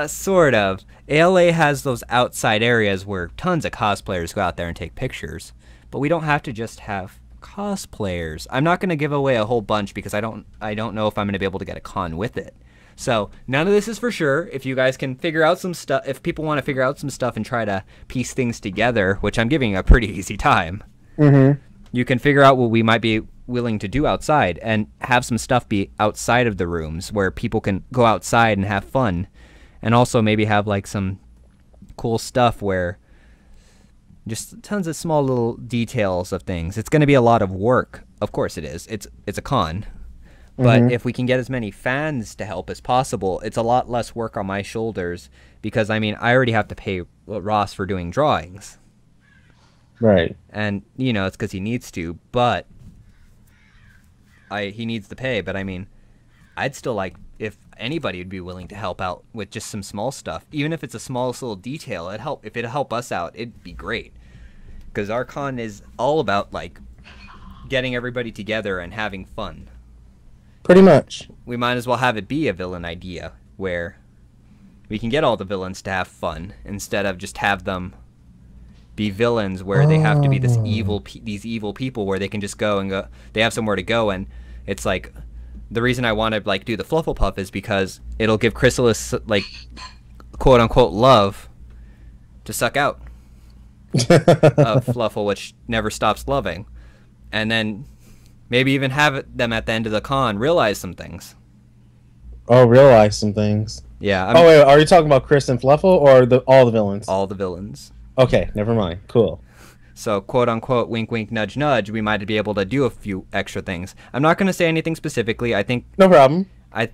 Sort of. ALA has those outside areas where tons of cosplayers go out there and take pictures, but we don't have to just have cosplayers. I'm not going to give away a whole bunch because I don't know if I'm going to be able to get a con with it. So none of this is for sure. If you guys can figure out some stuff, if people want to figure out some stuff and try to piece things together, which I'm giving a pretty easy time, you can figure out what we might be willing to do outside and have some stuff be outside of the rooms where people can go outside and have fun. And also maybe have like some cool stuff where just tons of small little details of things. It's going to be a lot of work. Of course it is. It's a con. But if we can get as many fans to help as possible, it's a lot less work on my shoulders because, I mean, I already have to pay Ross for doing drawings. Right. And, you know, it's because he needs to, but he needs to pay. But, I mean, I'd still like if anybody would be willing to help out with just some small stuff, even if it's a smallest little detail. If it'd help us out, it'd be great. Because our con is all about like getting everybody together and having fun. Pretty much. We might as well have it be a villain idea where we can get all the villains to have fun instead of just have them be villains where they have to be these evil people where they can just go. They have somewhere to go, and it's like. The reason I want to like do the Flufflepuff is because it'll give Chrysalis like quote unquote love to suck out of Fluffle, which never stops loving, and then maybe even have them at the end of the con realize some things. Oh, realize some things. Yeah. Oh wait, are you talking about Chris and Fluffle or all the villains? All the villains. Okay, never mind. Cool. So, quote unquote, wink, wink, nudge, nudge, we might be able to do a few extra things. I'm not going to say anything specifically. I think. No problem. I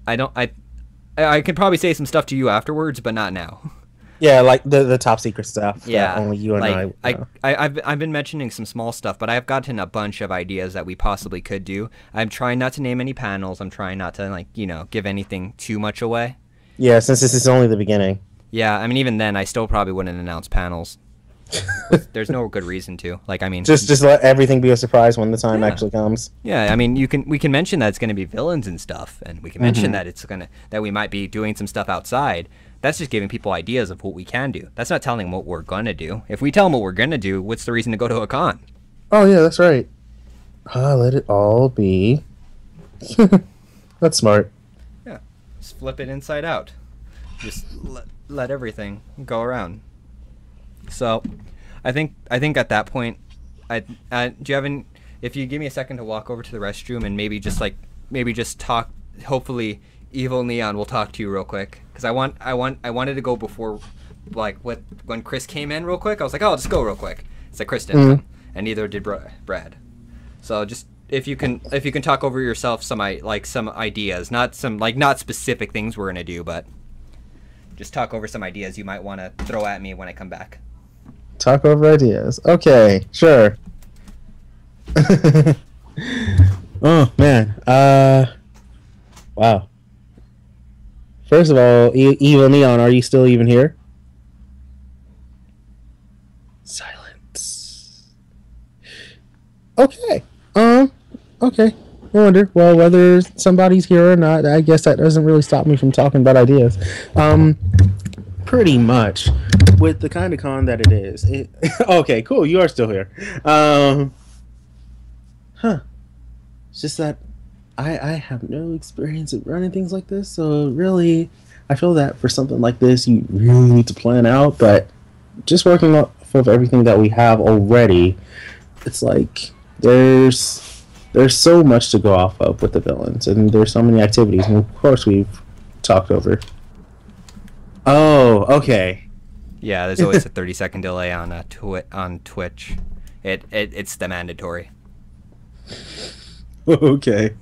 can probably say some stuff to you afterwards, but not now. Yeah, like the top secret stuff. Yeah. That only you and like, I've been mentioning some small stuff, but I've gotten a bunch of ideas that we possibly could do. I'm trying not to name any panels. I'm trying not to, like, you know, give anything too much away. Yeah, since this is only the beginning. Yeah, I mean, even then, I still probably wouldn't announce panels. There's no good reason to. Like, I mean, just let everything be a surprise when the time actually comes. Yeah, I mean, we can mention that it's going to be villains and stuff, and we can mention that that we might be doing some stuff outside. That's just giving people ideas of what we can do. That's not telling them what we're going to do. If we tell them what we're going to do, what's the reason to go to a con? Oh yeah, that's right. Let it all be. That's smart. Yeah, just flip it inside out. Just let everything go around. So, I think at that point, Do you have any? If you give me a second to walk over to the restroom and maybe just talk. Hopefully, Evil Neon will talk to you real quick because I wanted to go before, like when Chris came in real quick. I was like, oh, I'll just go real quick. It's like Chris didn't come, and neither did Brad. So just if you can talk over yourself some ideas, not specific things we're gonna do, but just talk over some ideas you might want to throw at me when I come back. Talk over ideas. Okay, sure. Oh man. Wow. First of all, Evil Neon, are you still even here? Silence. Okay. Okay. I wonder. Well, whether somebody's here or not, I guess that doesn't really stop me from talking about ideas. Pretty much with the kind of con that it is. Okay, cool. You are still here. It's just that I have no experience at running things like this, so really, I feel that for something like this, you really need to plan out. But just working off of everything that we have already, it's like there's so much to go off of with the villains, and there's so many activities, and of course we've talked over. Oh, okay. Yeah, there's always a 30-second delay on Twitch. It's the mandatory. Okay.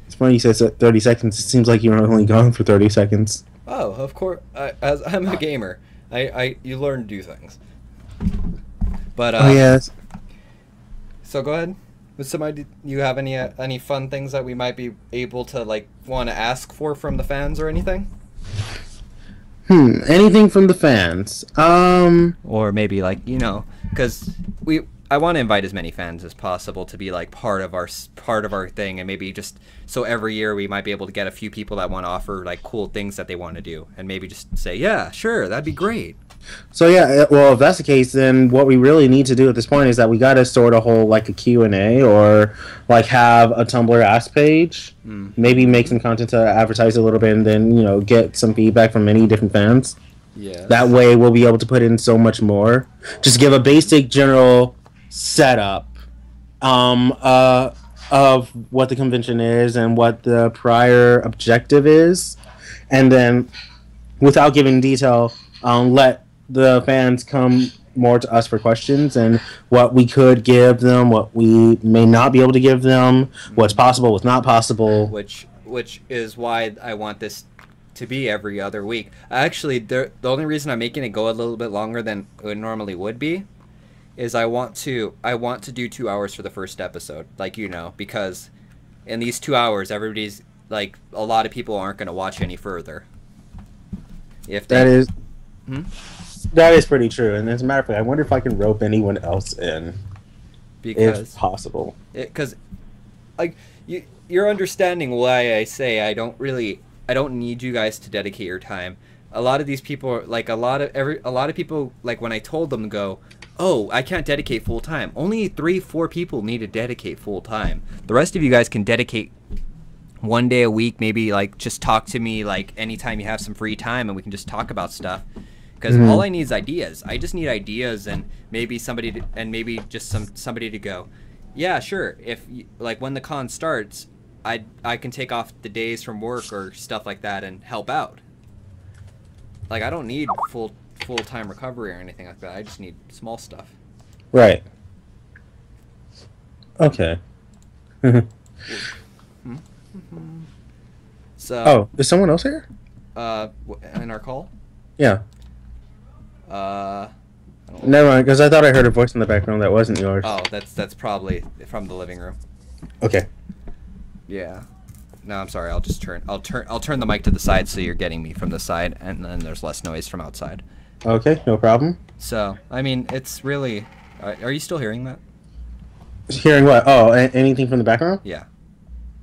It's funny you said 30 seconds. It seems like you're only gone for 30 seconds. Oh, of course. As I'm a gamer, you learn to do things. But oh yes. So go ahead. With some idea, you have any fun things that we might be able to want to ask for from the fans or anything? Anything from the fans? Or maybe because I want to invite as many fans as possible to be part of our thing, and maybe just so every year we might be able to get a few people that want to offer cool things that they want to do, and maybe just say, yeah, sure, that'd be great. So yeah, well, if that's the case, then what we really need to do at this point is that we got to sort a whole a Q&A, or have a Tumblr Ask page, maybe make some content to advertise a little bit, and then get some feedback from many different fans. Yeah. That way we'll be able to put in so much more. Just give a basic general setup of what the convention is and what the prior objective is, and then without giving detail, let the fans come more to us for questions and what we could give them, what we may not be able to give them, what's possible, what's not possible. Which is why I want this to be every other week. Actually, the only reason I'm making it go a little bit longer than it normally would be is I want to do 2 hours for the first episode, because in these 2 hours, everybody's a lot of people aren't going to watch any further. If they, that is pretty true. And as a matter of fact, I wonder if I can rope anyone else in, if possible. Because, you're understanding why I say I don't need you guys to dedicate your time. A lot of these people are a lot of people when I told them to go, oh, I can't dedicate full time. Only 3-4 people need to dedicate full time. The rest of you guys can dedicate 1 day a week, maybe just talk to me anytime you have some free time, and we can just talk about stuff. Because all I need is ideas. I just need ideas, and maybe somebody to go, yeah, sure. If when the con starts, I can take off the days from work or stuff like that and help out. I don't need full-time recovery or anything like that. I just need small stuff. Right. Okay. So. Oh, is someone else here? In our call? Yeah. Never mind, because I thought I heard a voice in the background that wasn't yours. Oh, that's probably from the living room. Okay. Yeah. No, I'm sorry. I'll turn the mic to the side so you're getting me from the side, and then there's less noise from outside. Okay, no problem. So, I mean, it's really. Are you still hearing that? Hearing what? Oh, anything from the background? Yeah.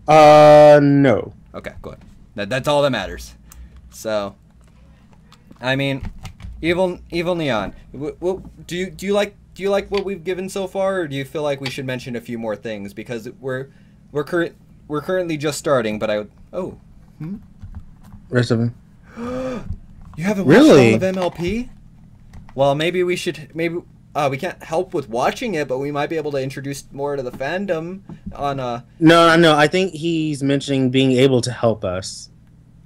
No. Okay, good. That's all that matters. So, I mean, Evil Neon. Do you like what we've given so far, or do you feel like we should mention a few more things, because we're currently just starting? But Rest of them. You haven't watched all of MLP? Well, maybe we should. Maybe we can't help with watching it, but we might be able to introduce more to the fandom on No. I think he's mentioning being able to help us.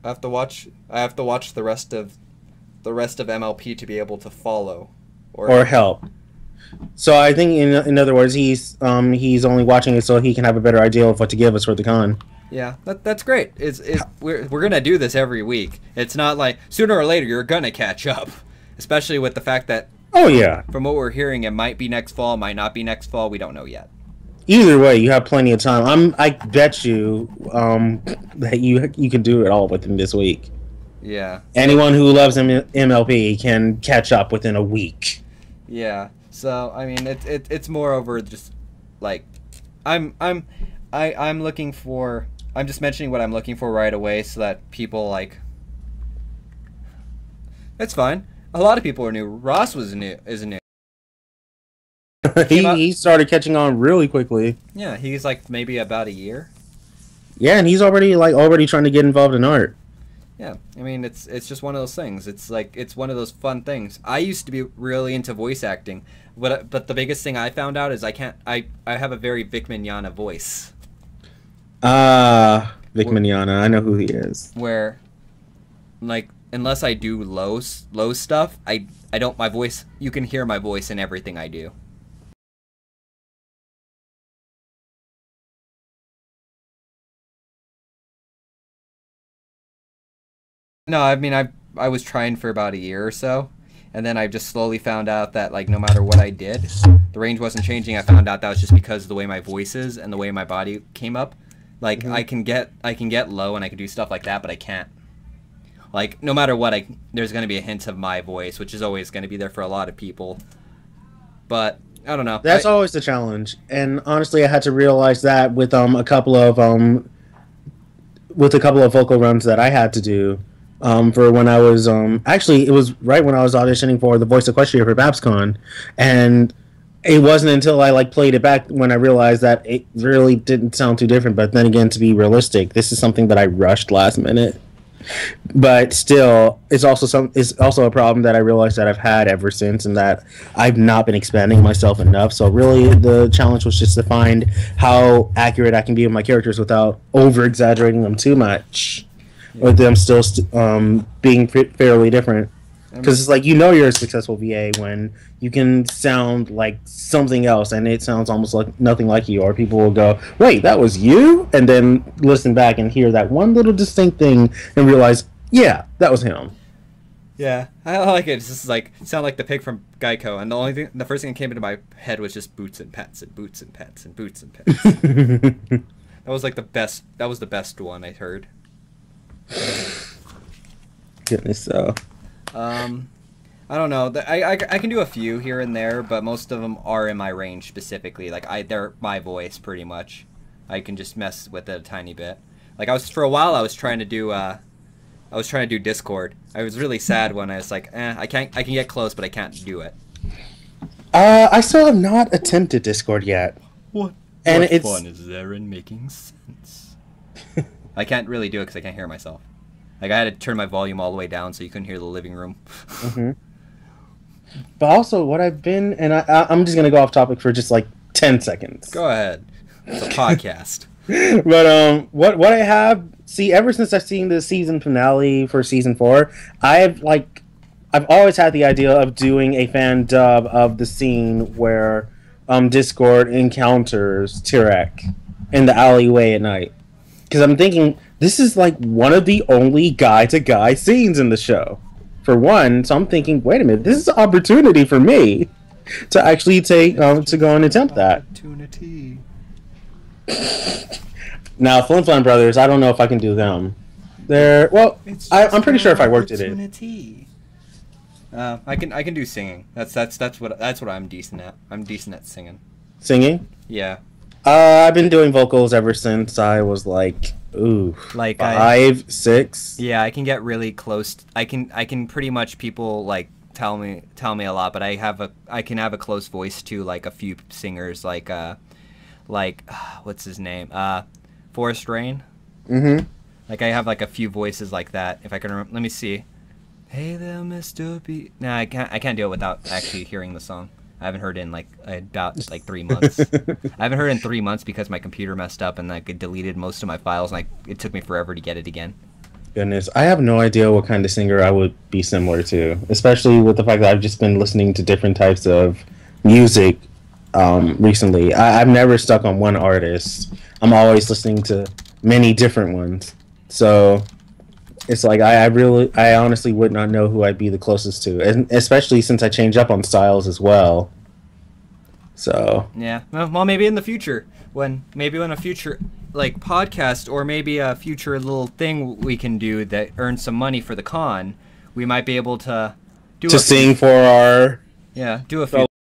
I have to watch the rest of MLP to be able to follow or help. So I think in other words, he's only watching it so he can have a better idea of what to give us for the con. Yeah, that's great. We're gonna do this every week. It's not like sooner or later you're gonna catch up, especially with the fact that from what we're hearing, it might be next fall, might not be next fall. We don't know yet. Either way, you have plenty of time. I bet you that you can do it all within this week. Yeah. Anyone who loves MLP can catch up within a week. Yeah. So I mean, it's more over just like I'm looking for. I'm just mentioning what I'm looking for right away so that people like. It's fine. A lot of people are new. Ross is new. He started catching on really quickly. Yeah, he's like maybe about a year. Yeah, and he's already trying to get involved in art. Yeah, I mean it's just one of those things. It's like it's one of those fun things. I used to be really into voice acting, but the biggest thing I found out is I have a very Vic Mignogna voice. Vic Mignogna, I know who he is. Where, like, unless I do low stuff, I don't, my voice, you can hear my voice in everything I do. No, I mean, I was trying for about a year or so, and then I just slowly found out that, like, no matter what I did, the range wasn't changing. I found out that was just because of the way my voice is and the way my body came up. Like, I can get low and I can do stuff like that, but I can't. Like, no matter what, there's going to be a hint of my voice, which is always going to be there for a lot of people. But, I don't know. That's always the challenge. And honestly, I had to realize that with a couple of vocal runs that I had to do. For when I was actually it was right when I was auditioning for the voice equestria for BabsCon, and it wasn't until I played it back when I realized that it really didn't sound too different. But then again, to be realistic, this is something that I rushed last minute. But still, it's also a problem that I realized that I've had ever since, and that I've not been expanding myself enough. So really, the challenge was just to find how accurate I can be with my characters without over exaggerating them too much. With them still being fairly different. Because it's like, you're a successful VA when you can sound like something else and it sounds almost like nothing like you. Or people will go, wait, that was you? And then listen back and hear that one little distinct thing and realize, yeah, that was him. Yeah, I like it. It's just like, sound like the pig from Geico. And the first thing that came into my head was just boots and pets and boots and pets and boots and pets. That was like that was the best one I heard. Goodness, so. I don't know. I can do a few here and there, but most of them are in my range specifically. Like they're my voice pretty much. I can just mess with it a tiny bit. Like for a while I was trying to do Discord. I was really sad when I was like, I can get close, but I can't do it. I still have not attempted Discord yet. What fun is there in making sense? I can't really do it because I can't hear myself. Like, I had to turn my volume all the way down so you couldn't hear the living room. But also, what I've been... And I'm just going to go off topic for just, 10 seconds. Go ahead. It's a podcast. But, what I have... See, ever since I've seen the season finale for Season 4, I've always had the idea of doing a fan dub of the scene where Discord encounters Tirek in the alleyway at night. Because I'm thinking, this is one of the only guy-to-guy scenes in the show. For one, so I'm thinking, wait a minute, this is an opportunity for me to actually to go and attempt that. Opportunity. Now, Flin Flon Brothers, I don't know if I can do them. I'm pretty sure if I worked at it. I can do singing. That's what I'm decent at. I'm decent at singing. Singing? Yeah. I've been doing vocals ever since I was 5, 6. Yeah, I can get really close. I can pretty much people tell me a lot, but I can have a close voice to a few singers what's his name? Forest Rain. Mm-hmm. I have a few voices like that. If I can remember, let me see. Hey there, Mr. B. Nah, I can't do it without actually hearing the song. I haven't heard in like about like 3 months. I haven't heard in 3 months because my computer messed up and like it deleted most of my files, and it took me forever to get it again. Goodness, I have no idea what kind of singer I would be similar to, especially with the fact that I've just been listening to different types of music recently. I've never stuck on one artist. I'm always listening to many different ones. So it's like I honestly would not know who I'd be the closest to, and especially since I change up on styles as well. So yeah, well, maybe in the future, when a future like podcast, or maybe a future little thing we can do that earns some money for the con, we might be able to do sing for our do a few